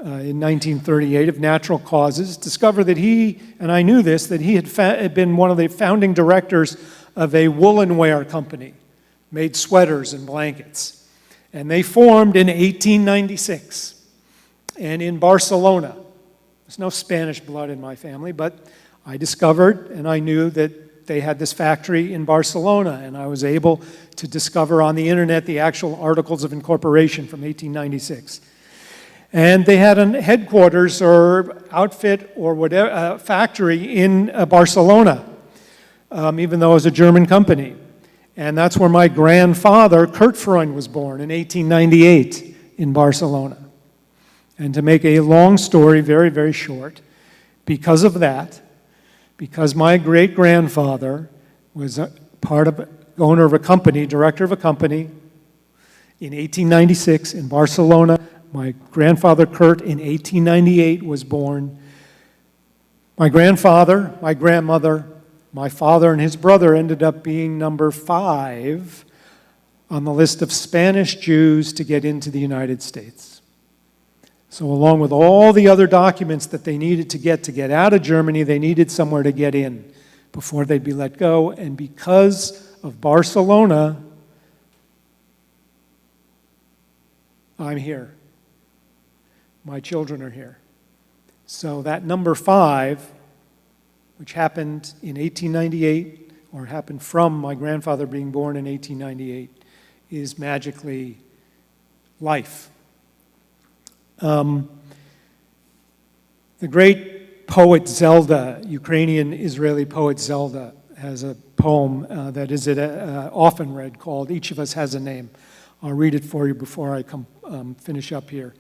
in 1938 of natural causes. Discovered that he, and I knew this, that he had been one of the founding directors of a woolen-wear company, made sweaters and blankets. And they formed in 1896, and in Barcelona. There's no Spanish blood in my family, but I discovered and I knew that they had this factory in Barcelona, and I was able to discover on the internet the actual articles of incorporation from 1896. And they had a headquarters or outfit or whatever factory in Barcelona, even though it was a German company. And that's where my grandfather, Kurt Freund, was born in 1898 in Barcelona. And to make a long story very, very short, because of that, because my great-grandfather was owner of a company, director of a company, in 1896 in Barcelona, my grandfather Kurt in 1898 was born. My grandfather, my grandmother, my father and his brother ended up being number 5 on the list of Spanish Jews to get into the United States. So along with all the other documents that they needed to get out of Germany, they needed somewhere to get in before they'd be let go. And because of Barcelona, I'm here. My children are here. So that number 5, which happened in 1898, or happened from my grandfather being born in 1898, is magically life. The great poet Zelda, Ukrainian-Israeli poet Zelda, has a poem that is often read called "Each of Us Has a Name." I'll read it for you before I finish up here.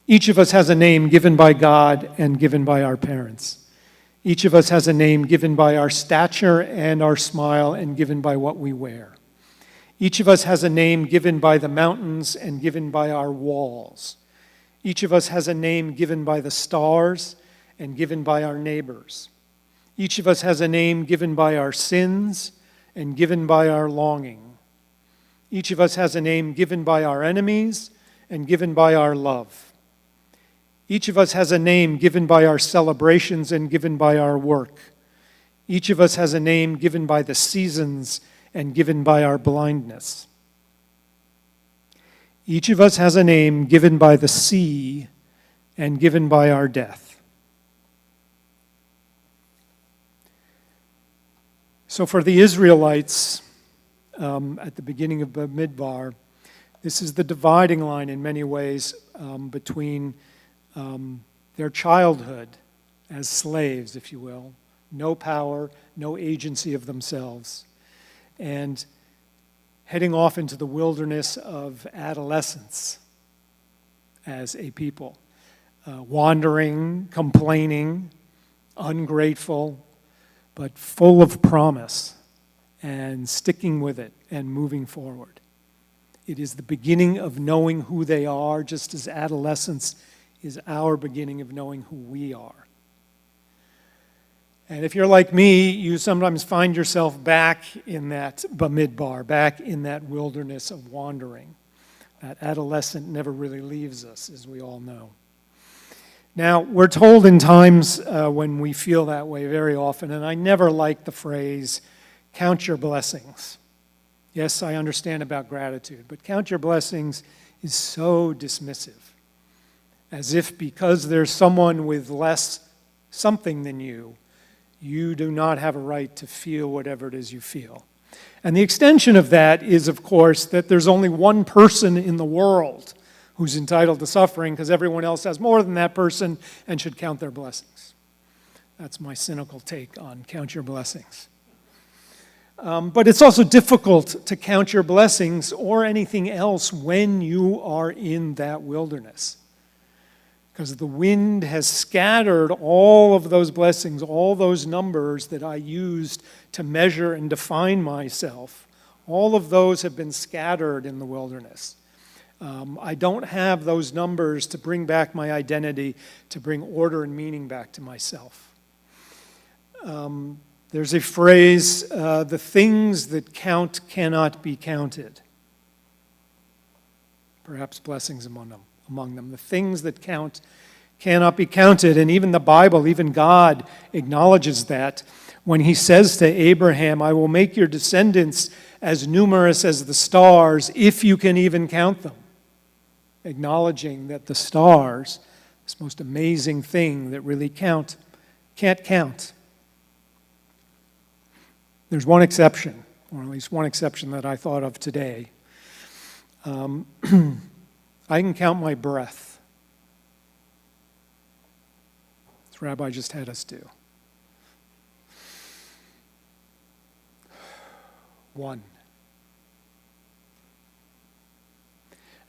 Each of us has a name given by God and given by our parents. Each of us has a name given by our stature and our smile and given by what we wear. Each of us has a name given by the mountains and given by our walls. Each of us has a name given by the stars and given by our neighbors. Each of us has a name given by our sins and given by our longing. Each of us has a name given by our enemies and given by our love. Each of us has a name given by our celebrations and given by our work. Each of us has a name given by the seasons and given by our blindness. Each of us has a name given by the sea and given by our death. So for the Israelites, at the beginning of Bamidbar, this is the dividing line in many ways between their childhood as slaves, if you will, no power, no agency of themselves, and heading off into the wilderness of adolescence as a people, wandering, complaining, ungrateful, but full of promise and sticking with it and moving forward. It is the beginning of knowing who they are, just as adolescence is our beginning of knowing who we are. And if you're like me, you sometimes find yourself back in that Bamidbar, back in that wilderness of wandering. That adolescent never really leaves us, as we all know. Now, we're told in times when we feel that way very often, and I never like the phrase, count your blessings. Yes, I understand about gratitude, but count your blessings is so dismissive. As if because there's someone with less something than you, you do not have a right to feel whatever it is you feel. And the extension of that is, of course, that there's only one person in the world who's entitled to suffering because everyone else has more than that person and should count their blessings. That's my cynical take on count your blessings. But it's also difficult to count your blessings or anything else when you are in that wilderness. because the wind has scattered all of those blessings, all those numbers that I used to measure and define myself. All of those have been scattered in the wilderness. I don't have those numbers to bring back my identity, to bring order and meaning back to myself. There's a phrase, the things that count cannot be counted. Perhaps blessings among them. The things that count cannot be counted. And even the Bible, even God acknowledges that when he says to Abraham, I will make your descendants as numerous as the stars, if you can even count them. Acknowledging that the stars, this most amazing thing that really can't count. There's one exception, or at least one exception that I thought of today. I can count my breath. As Rabbi just had us do. 1.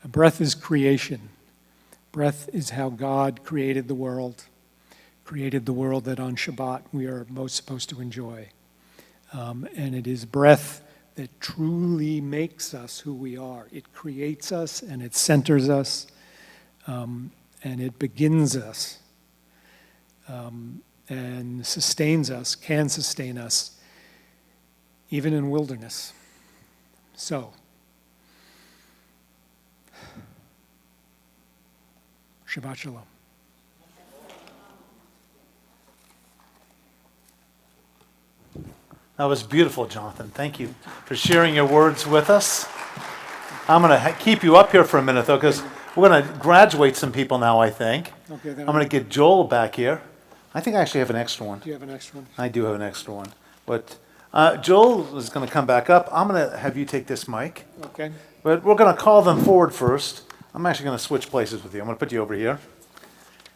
A breath is creation. Breath is how God created the world that on Shabbat we are most supposed to enjoy. And it is breath that truly makes us who we are. It creates us and it centers us and it begins us and sustains us, can sustain us, even in wilderness. So, Shabbat Shalom. That was beautiful, Jonathan. Thank you for sharing your words with us. I'm going to keep you up here for a minute, though, because we're going to graduate some people now, I think. Okay, then I'm going to get Joel back here. I think I actually have an extra one. Do you have an extra one? I do have an extra one. But Joel is going to come back up. I'm going to have you take this mic. Okay. But we're going to call them forward first. I'm actually going to switch places with you. I'm going to put you over here.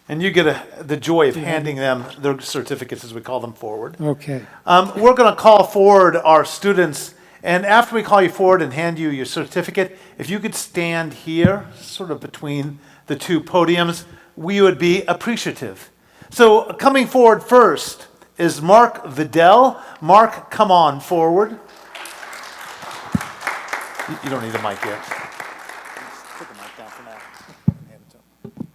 And you get the joy of handing them their certificates as we call them forward. Okay. We're going to call forward our students. And after we call you forward and hand you your certificate, if you could stand here, sort of between the two podiums, we would be appreciative. So coming forward first is Mark Vidal. Mark, come on forward. You don't need a mic yet. Put the mic down for now. Hand it to him.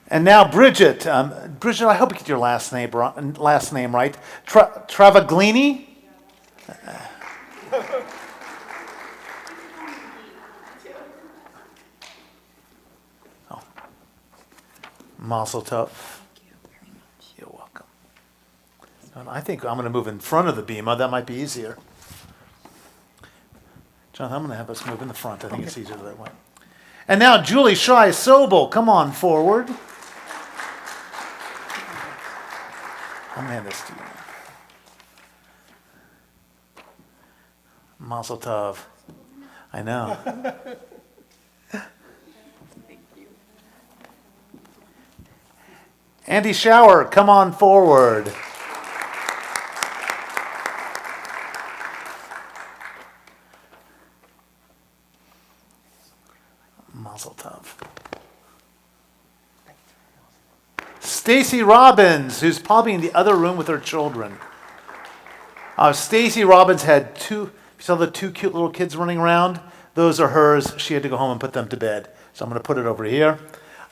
And now Bridget. Bridget, I hope you get your last name right. Travaglini? Oh. Mazel tov. You're welcome. And I think I'm going to move in front of the bima. That might be easier. John, I'm going to have us move in the front. I think it's easier that way. And now Julie Shai Sobel, come on forward. I'm going to hand this to you. Mazel tov. I know. Andy Shower, come on forward. Mazel tov. Stacy Robbins, who's probably in the other room with her children. Stacy Robbins had you saw the two cute little kids running around? Those are hers. She had to go home and put them to bed. So I'm going to put it over here.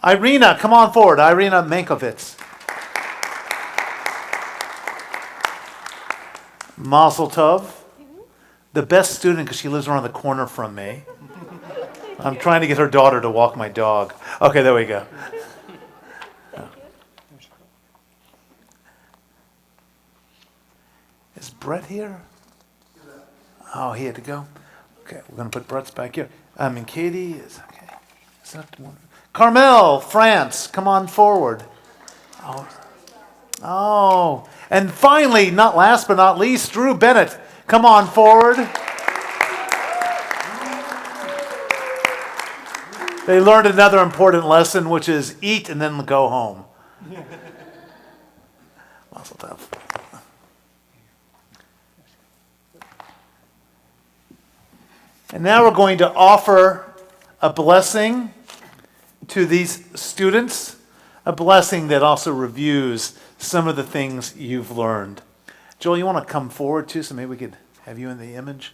Irina, come on forward. Irina Mankovitz. Mazel tov. The best student because she lives around the corner from me. I'm trying to get her daughter to walk my dog. Okay, there we go. Is Brett here? Oh, he had to go. Okay, we're going to put Brett's back here. And Katie is okay. Is that one? Carmel, France, come on forward. Oh, and finally, not last but not least, Drew Bennett, come on forward. They learned another important lesson, which is eat and then go home. Mazel tov. And now we're going to offer a blessing to these students, a blessing that also reviews some of the things you've learned. Joel, you want to come forward too, so maybe we could have you in the image?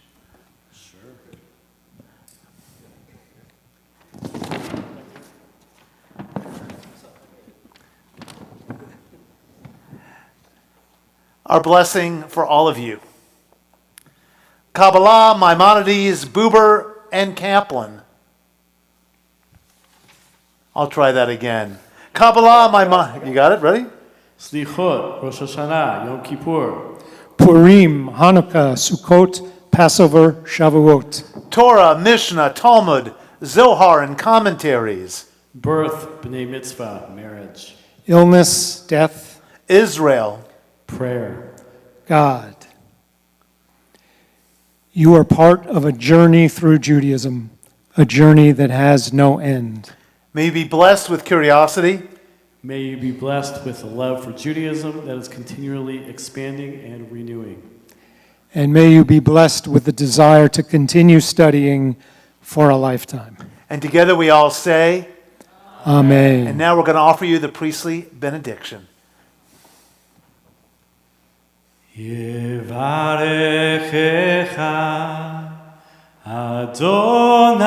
Our blessing for all of you. Kabbalah, Maimonides, Buber, and Kaplan. I'll try that again. Kabbalah, Maimonides. You got it? Ready? Slichot, Rosh Hashanah, Yom Kippur. Purim, Hanukkah, Sukkot, Passover, Shavuot. Torah, Mishnah, Talmud, Zohar, and commentaries. Birth, B'nai Mitzvah, marriage. Illness, death, Israel. Prayer. God. You are part of a journey through Judaism, a journey that has no end. May you be blessed with curiosity. May you be blessed with a love for Judaism that is continually expanding and renewing. And may you be blessed with the desire to continue studying for a lifetime. And together we all say, Amen. and now we're going to offer you the priestly benediction. Yevarechecha Adonai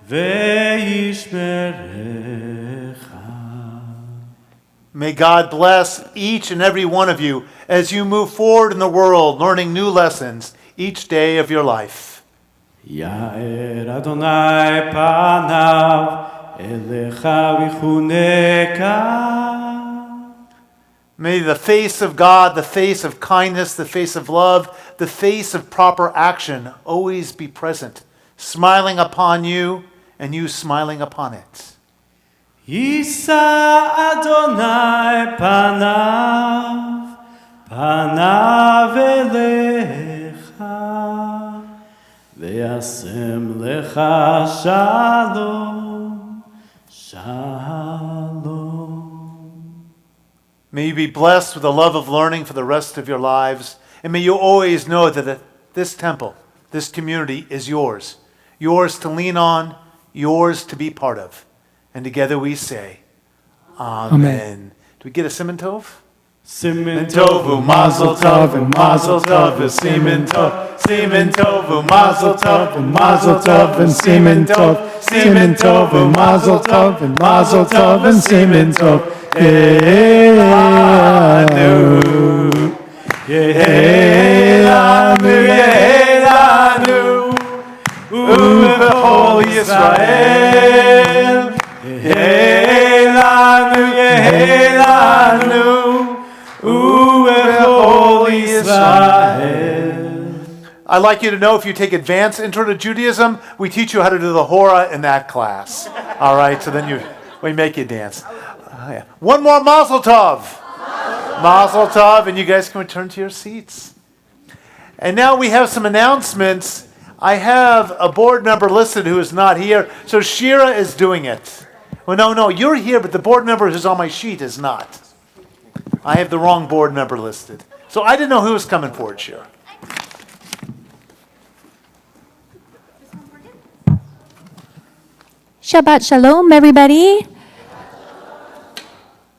ve'yishmerecha. May God bless each and every one of you as you move forward in the world, learning new lessons each day of your life. Ya'er Adonai panav elecha v'chuneka. May the face of God, the face of kindness, the face of love, the face of proper action always be present, smiling upon you and you smiling upon it. Yisa Adonai panav elecha ve'asem lecha shalom shalom. May you be blessed with the love of learning for the rest of your lives. And may you always know that this temple, this community is yours. Yours to lean on, yours to be part of. And together we say, Amen. Do we get a Siman Tov? Siman Tovu, Mazel Tov, and Mazel Tov, and Siman Tov. Siman Tovu, Mazel Tov, and Mazel Tov, and Siman Tov. Siman Tovu, Mazel Tov, and Mazel Tov, and Siman Tov. Yehelanu, Yehelanu, Yehelanu, Uvechol Yisrael. Yehelanu, Yehelanu, Uvechol Yisrael. I'd like you to know, if you take advanced intro to Judaism, we teach you how to do the Hora in that class. All right, so then we make you dance. Yeah. One more Mazel Tov. Mazel Tov, and you guys can return to your seats. And now we have some announcements. I have a board member listed who is not here, so Shira is doing it. Well, no, you're here, but the board member who's on my sheet is not. I have the wrong board member listed. So I didn't know who was coming forward, Shira. Shabbat Shalom, everybody.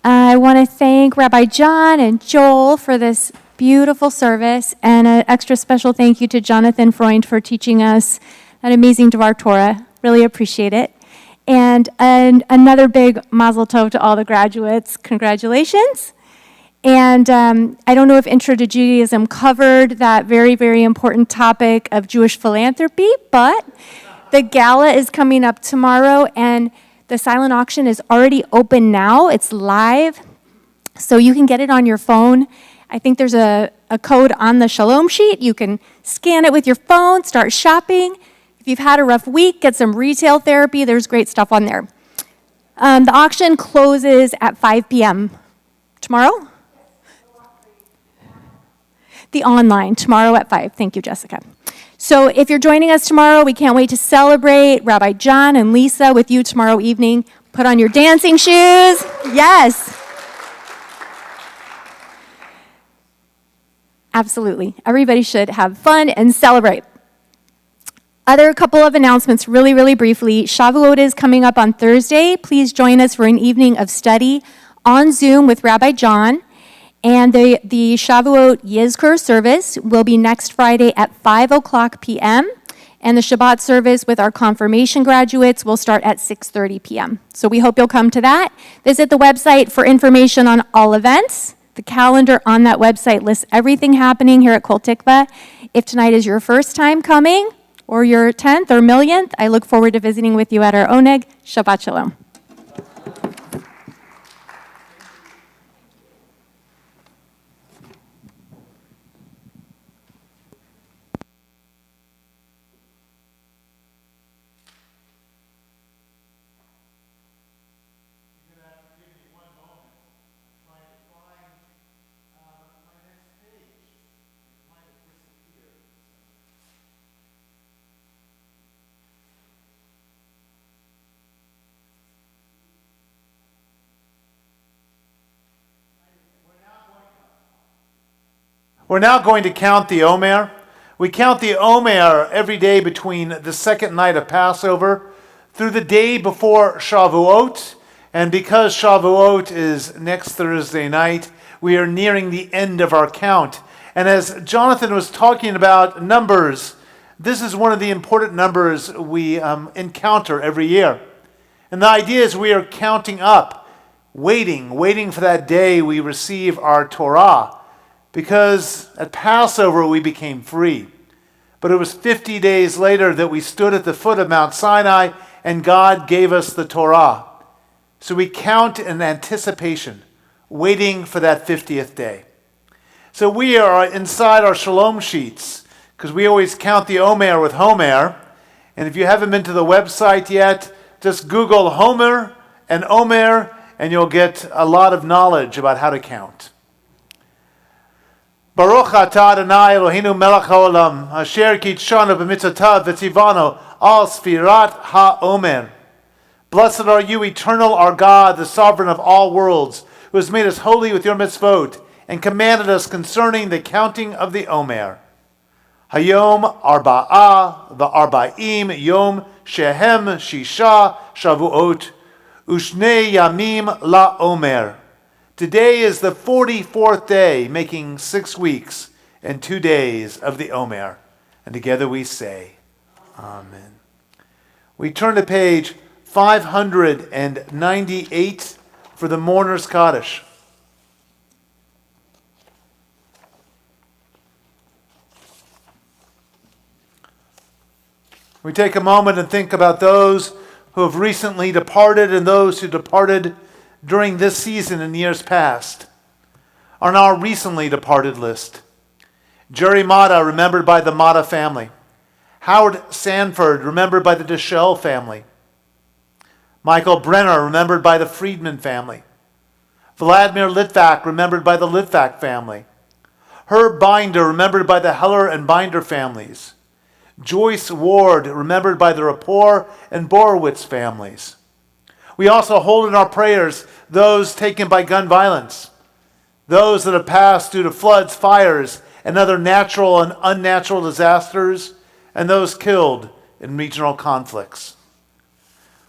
I want to thank Rabbi John and Joel for this beautiful service, and an extra special thank you to Jonathan Freund for teaching us that amazing Dvar Torah. Really appreciate it. And another big mazel tov to all the graduates. Congratulations. And I don't know if Intro to Judaism covered that very, very important topic of Jewish philanthropy, but the gala is coming up tomorrow, and the silent auction is already open now. It's live, so you can get it on your phone. I think there's a code on the Shalom sheet. You can scan it with your phone, start shopping. If you've had a rough week, get some retail therapy. There's great stuff on there. The auction closes at 5 p.m. tomorrow? The online, tomorrow at 5. Thank you, Jessica. So if you're joining us tomorrow, we can't wait to celebrate Rabbi John and Lisa with you tomorrow evening. Put on your dancing shoes. Yes. Absolutely. Everybody should have fun and celebrate. Other couple of announcements really, really briefly. Shavuot is coming up on Thursday. Please join us for an evening of study on Zoom with Rabbi John. And the Shavuot Yizkor service will be next Friday at 5 o'clock p.m. And the Shabbat service with our confirmation graduates will start at 6:30 p.m. So we hope you'll come to that. Visit the website for information on all events. The calendar on that website lists everything happening here at Kol Tikva. If tonight is your first time coming, or your 10th or millionth, I look forward to visiting with you at our Oneg. Shabbat Shalom. We're now going to count the Omer. We count the Omer every day between the second night of Passover through the day before Shavuot. And because Shavuot is next Thursday night, we are nearing the end of our count. And as Jonathan was talking about numbers, this is one of the important numbers we encounter every year. And the idea is we are counting up, waiting for that day we receive our Torah. Because at Passover we became free. But it was 50 days later that we stood at the foot of Mount Sinai and God gave us the Torah. So we count in anticipation, waiting for that 50th day. So we are inside our Shalom sheets, because we always count the Omer with Homer. And if you haven't been to the website yet, just Google Homer and Omer, and you'll get a lot of knowledge about how to count. Baruch atah Adonai Eloheinu melech haolam, asher kitshanu b'mitzvotav v'tzivanu al sfirat ha'omer. Blessed are you, eternal, our God, the sovereign of all worlds, who has made us holy with your mitzvot, and commanded us concerning the counting of the Omer. Hayom arba'ah v'arba'im yom shehem shisha shavuot, ushne yamim la'omer. Today is the 44th day, making 6 weeks and 2 days of the Omer. And together we say, Amen. We turn to page 598 for the Mourner's Kaddish. We take a moment and think about those who have recently departed and those who departed during this season and years past. On our recently departed list, Jerry Mata, remembered by the Mata family. Howard Sanford, remembered by the Deschel family. Michael Brenner, remembered by the Friedman family. Vladimir Litvak, remembered by the Litvak family. Herb Binder, remembered by the Heller and Binder families. Joyce Ward, remembered by the Rapport and Borowitz families. We also hold in our prayers those taken by gun violence, those that have passed due to floods, fires, and other natural and unnatural disasters, and those killed in regional conflicts.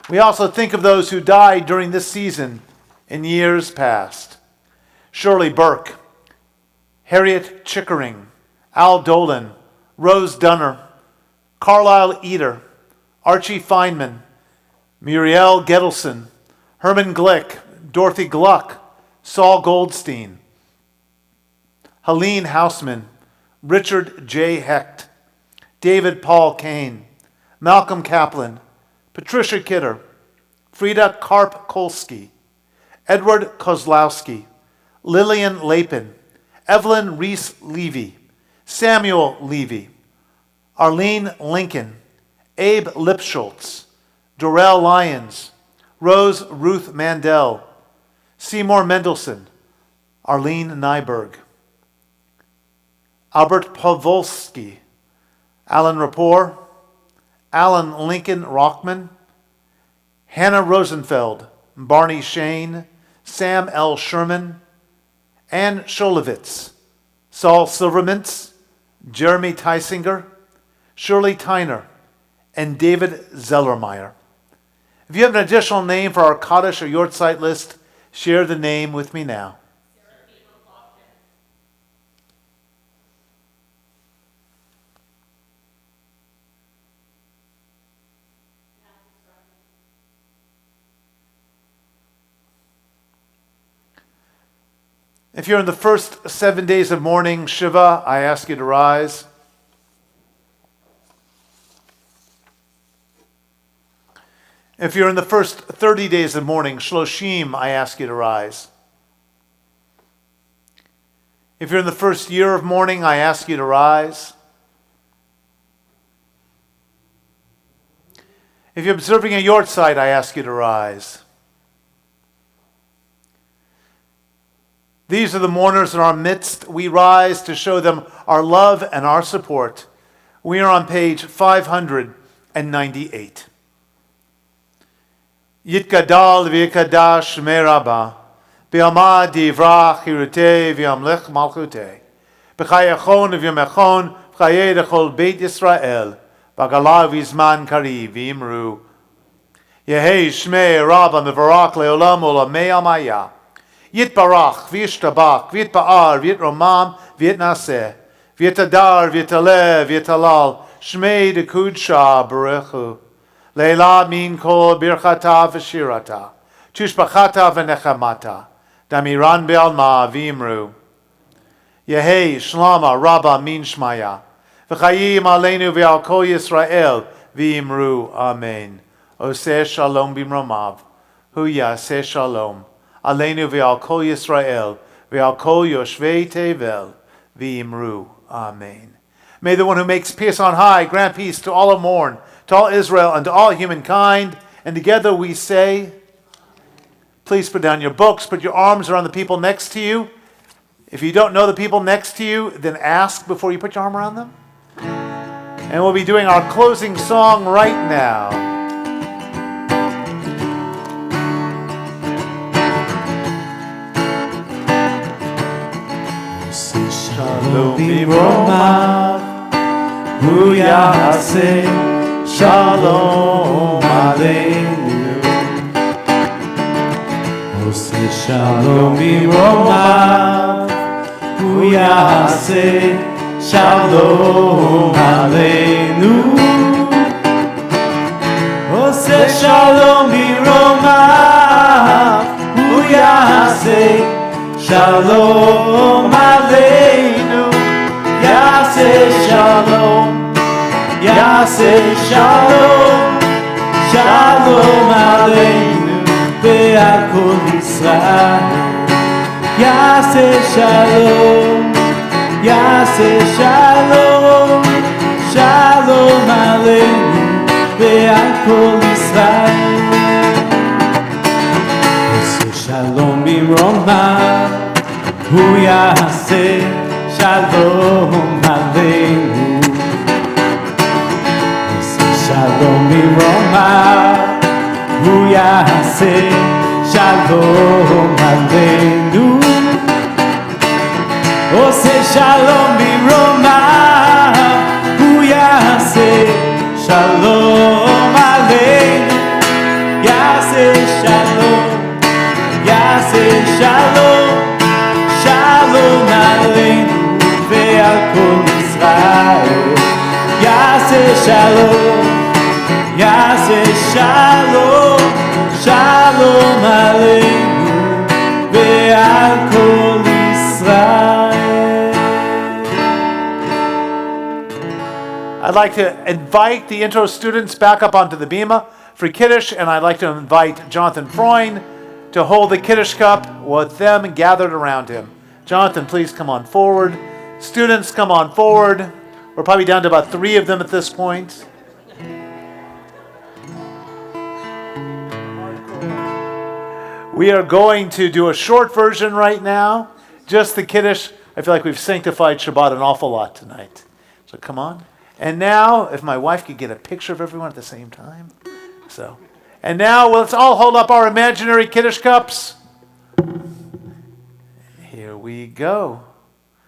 We also think of those who died during this season in years past. Shirley Burke, Harriet Chickering, Al Dolan, Rose Dunner, Carlisle Eder, Archie Feynman, Muriel Gedelson, Herman Glick, Dorothy Gluck, Saul Goldstein, Helene Hausman, Richard J. Hecht, David Paul Kane, Malcolm Kaplan, Patricia Kidder, Frida Karp-Kolsky, Edward Kozlowski, Lillian Lapin, Evelyn Reese-Levy, Samuel Levy, Arlene Lincoln, Abe Lipschultz, Dorel Lyons, Rose Ruth Mandel, Seymour Mendelson, Arlene Nyberg, Albert Pawlowski, Alan Rapport, Alan Lincoln Rockman, Hannah Rosenfeld, Barney Shane, Sam L. Sherman, Ann Scholowitz, Saul Silvermintz, Jeremy Tysinger, Shirley Tyner, and David Zellermeyer. If you have an additional name for our Kaddish or Yortzeit list, share the name with me now. If you're in the first 7 days of mourning, Shiva, I ask you to rise. If you're in the first 30 days of mourning, Shloshim, I ask you to rise. If you're in the first year of mourning, I ask you to rise. If you're observing a Yortzeit, I ask you to rise. These are the mourners in our midst. We rise to show them our love and our support. We are on page 598. Yitgadal v'yikadash meraba, bi'amad divrach hirutei v'yamlech malchutei, b'chayachon v'yamechon v'chayei d'chol beit Yisrael, b'galav v'zman kari v'imru. Yehei shmei rabba mevarach le'olam olamei amaya. Yitbarach, v'yishtabach, v'yitba'ar, v'yitromam, v'yitnaseh, v'yitadar, v'yitaleh, v'yitalal, shmei d'kudsha baruchu, leila min kol birchata v'shirata, tushbachata v'nechamata, damiran be'alma v'imru. Yehei shlama rabba min shmaya, v'chayim aleinu v'al kol Yisrael, v'imru, amen. Oseh shalom b'mromav, hu yaseh shalom. Aleinu v'al kol Yisrael, v'al kol yoshvei tevel, v'imru. Amen. May the one who makes peace on high grant peace to all who mourn, to all Israel, and to all humankind. And together we say, please put down your books, put your arms around the people next to you. If you don't know the people next to you, then ask before you put your arm around them. And we'll be doing our closing song right now. Shalom b'romav, hu yaseh shalom aleinu. Oseh shalom b'romav, hu yaseh shalom aleinu. Oseh shalom b'romav, hu yaseh shalom aleinu. Yaseh shalom, yaseh shalom, shalom aleinu ve'al kol Yisrael. Yaseh shalom, yaseh shalom, shalom aleinu ve'al kol Yisrael. Yaseh shalom b'romav, hu yaseh shalom aleinu. Shalom b'romav, hu yaseh shalom aleinu. Oseh shalom b'romav, hu yaseh shalom aleinu. Yaseh shalom, yaseh shalom, shalom aleinu ve'al kol Yisrael. Yaseh shalom, yaseh shalom, shalom aleinu ve'al kol Yisrael. I'd like to invite the intro students back up onto the bima for Kiddush, and I'd like to invite Jonathan Freund to hold the Kiddush cup with them gathered around him. Jonathan, please come on forward. Students, come on forward. We're probably down to about 3 of them at this point. We are going to do a short version right now, just the Kiddush. I feel like we've sanctified Shabbat an awful lot tonight. So come on. And now, if my wife could get a picture of everyone at the same time. And now let's all hold up our imaginary Kiddush cups. Here we go.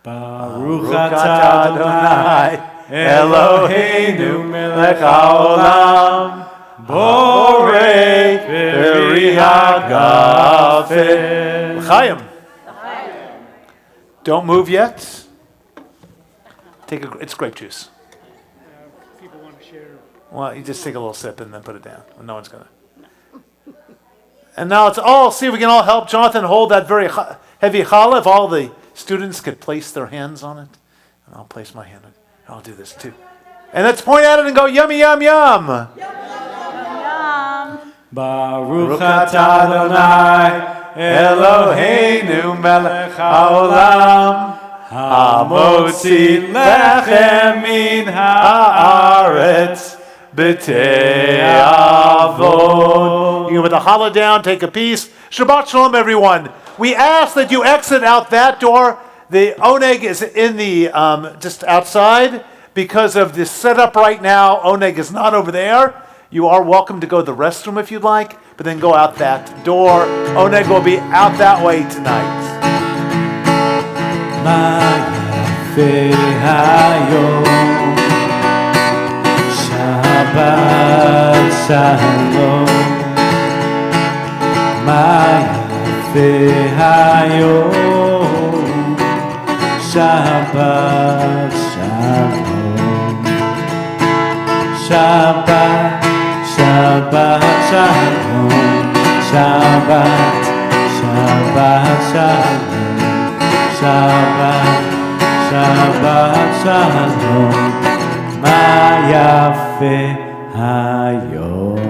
Baruch atah Adonai Eloheinu melech haolam, borei peri hagafen. L'chaim. Don't move yet. It's grape juice. People want to share. Well, you just take a little sip and then put it down. No one's gonna. And now let's all see if we can all help Jonathan hold that very heavy challah. If all the students could place their hands on it, and I'll place my hand on it. I'll do this too. And let's point at it and go yummy yum yum. Baruch atah Adonai Eloheinu melech haolam hamotzi lechem min haaretz b'te'avod. You can put the challah down, take a piece. Shabbat shalom, everyone. We ask that you exit out that door. The oneg is in the just outside because of the setup right now. Oneg is not over there. You are welcome to go to the restroom if you'd like, but then go out that door. Oneg will be out that way tonight. Ma'yafe hayom Shabbat shalom Ma'yafe hayom Shabbat shalom Shabbat Shabbat shalom Shabbat Shabbat shalom Shabbat Shabbat shalom Ma'yafe hayom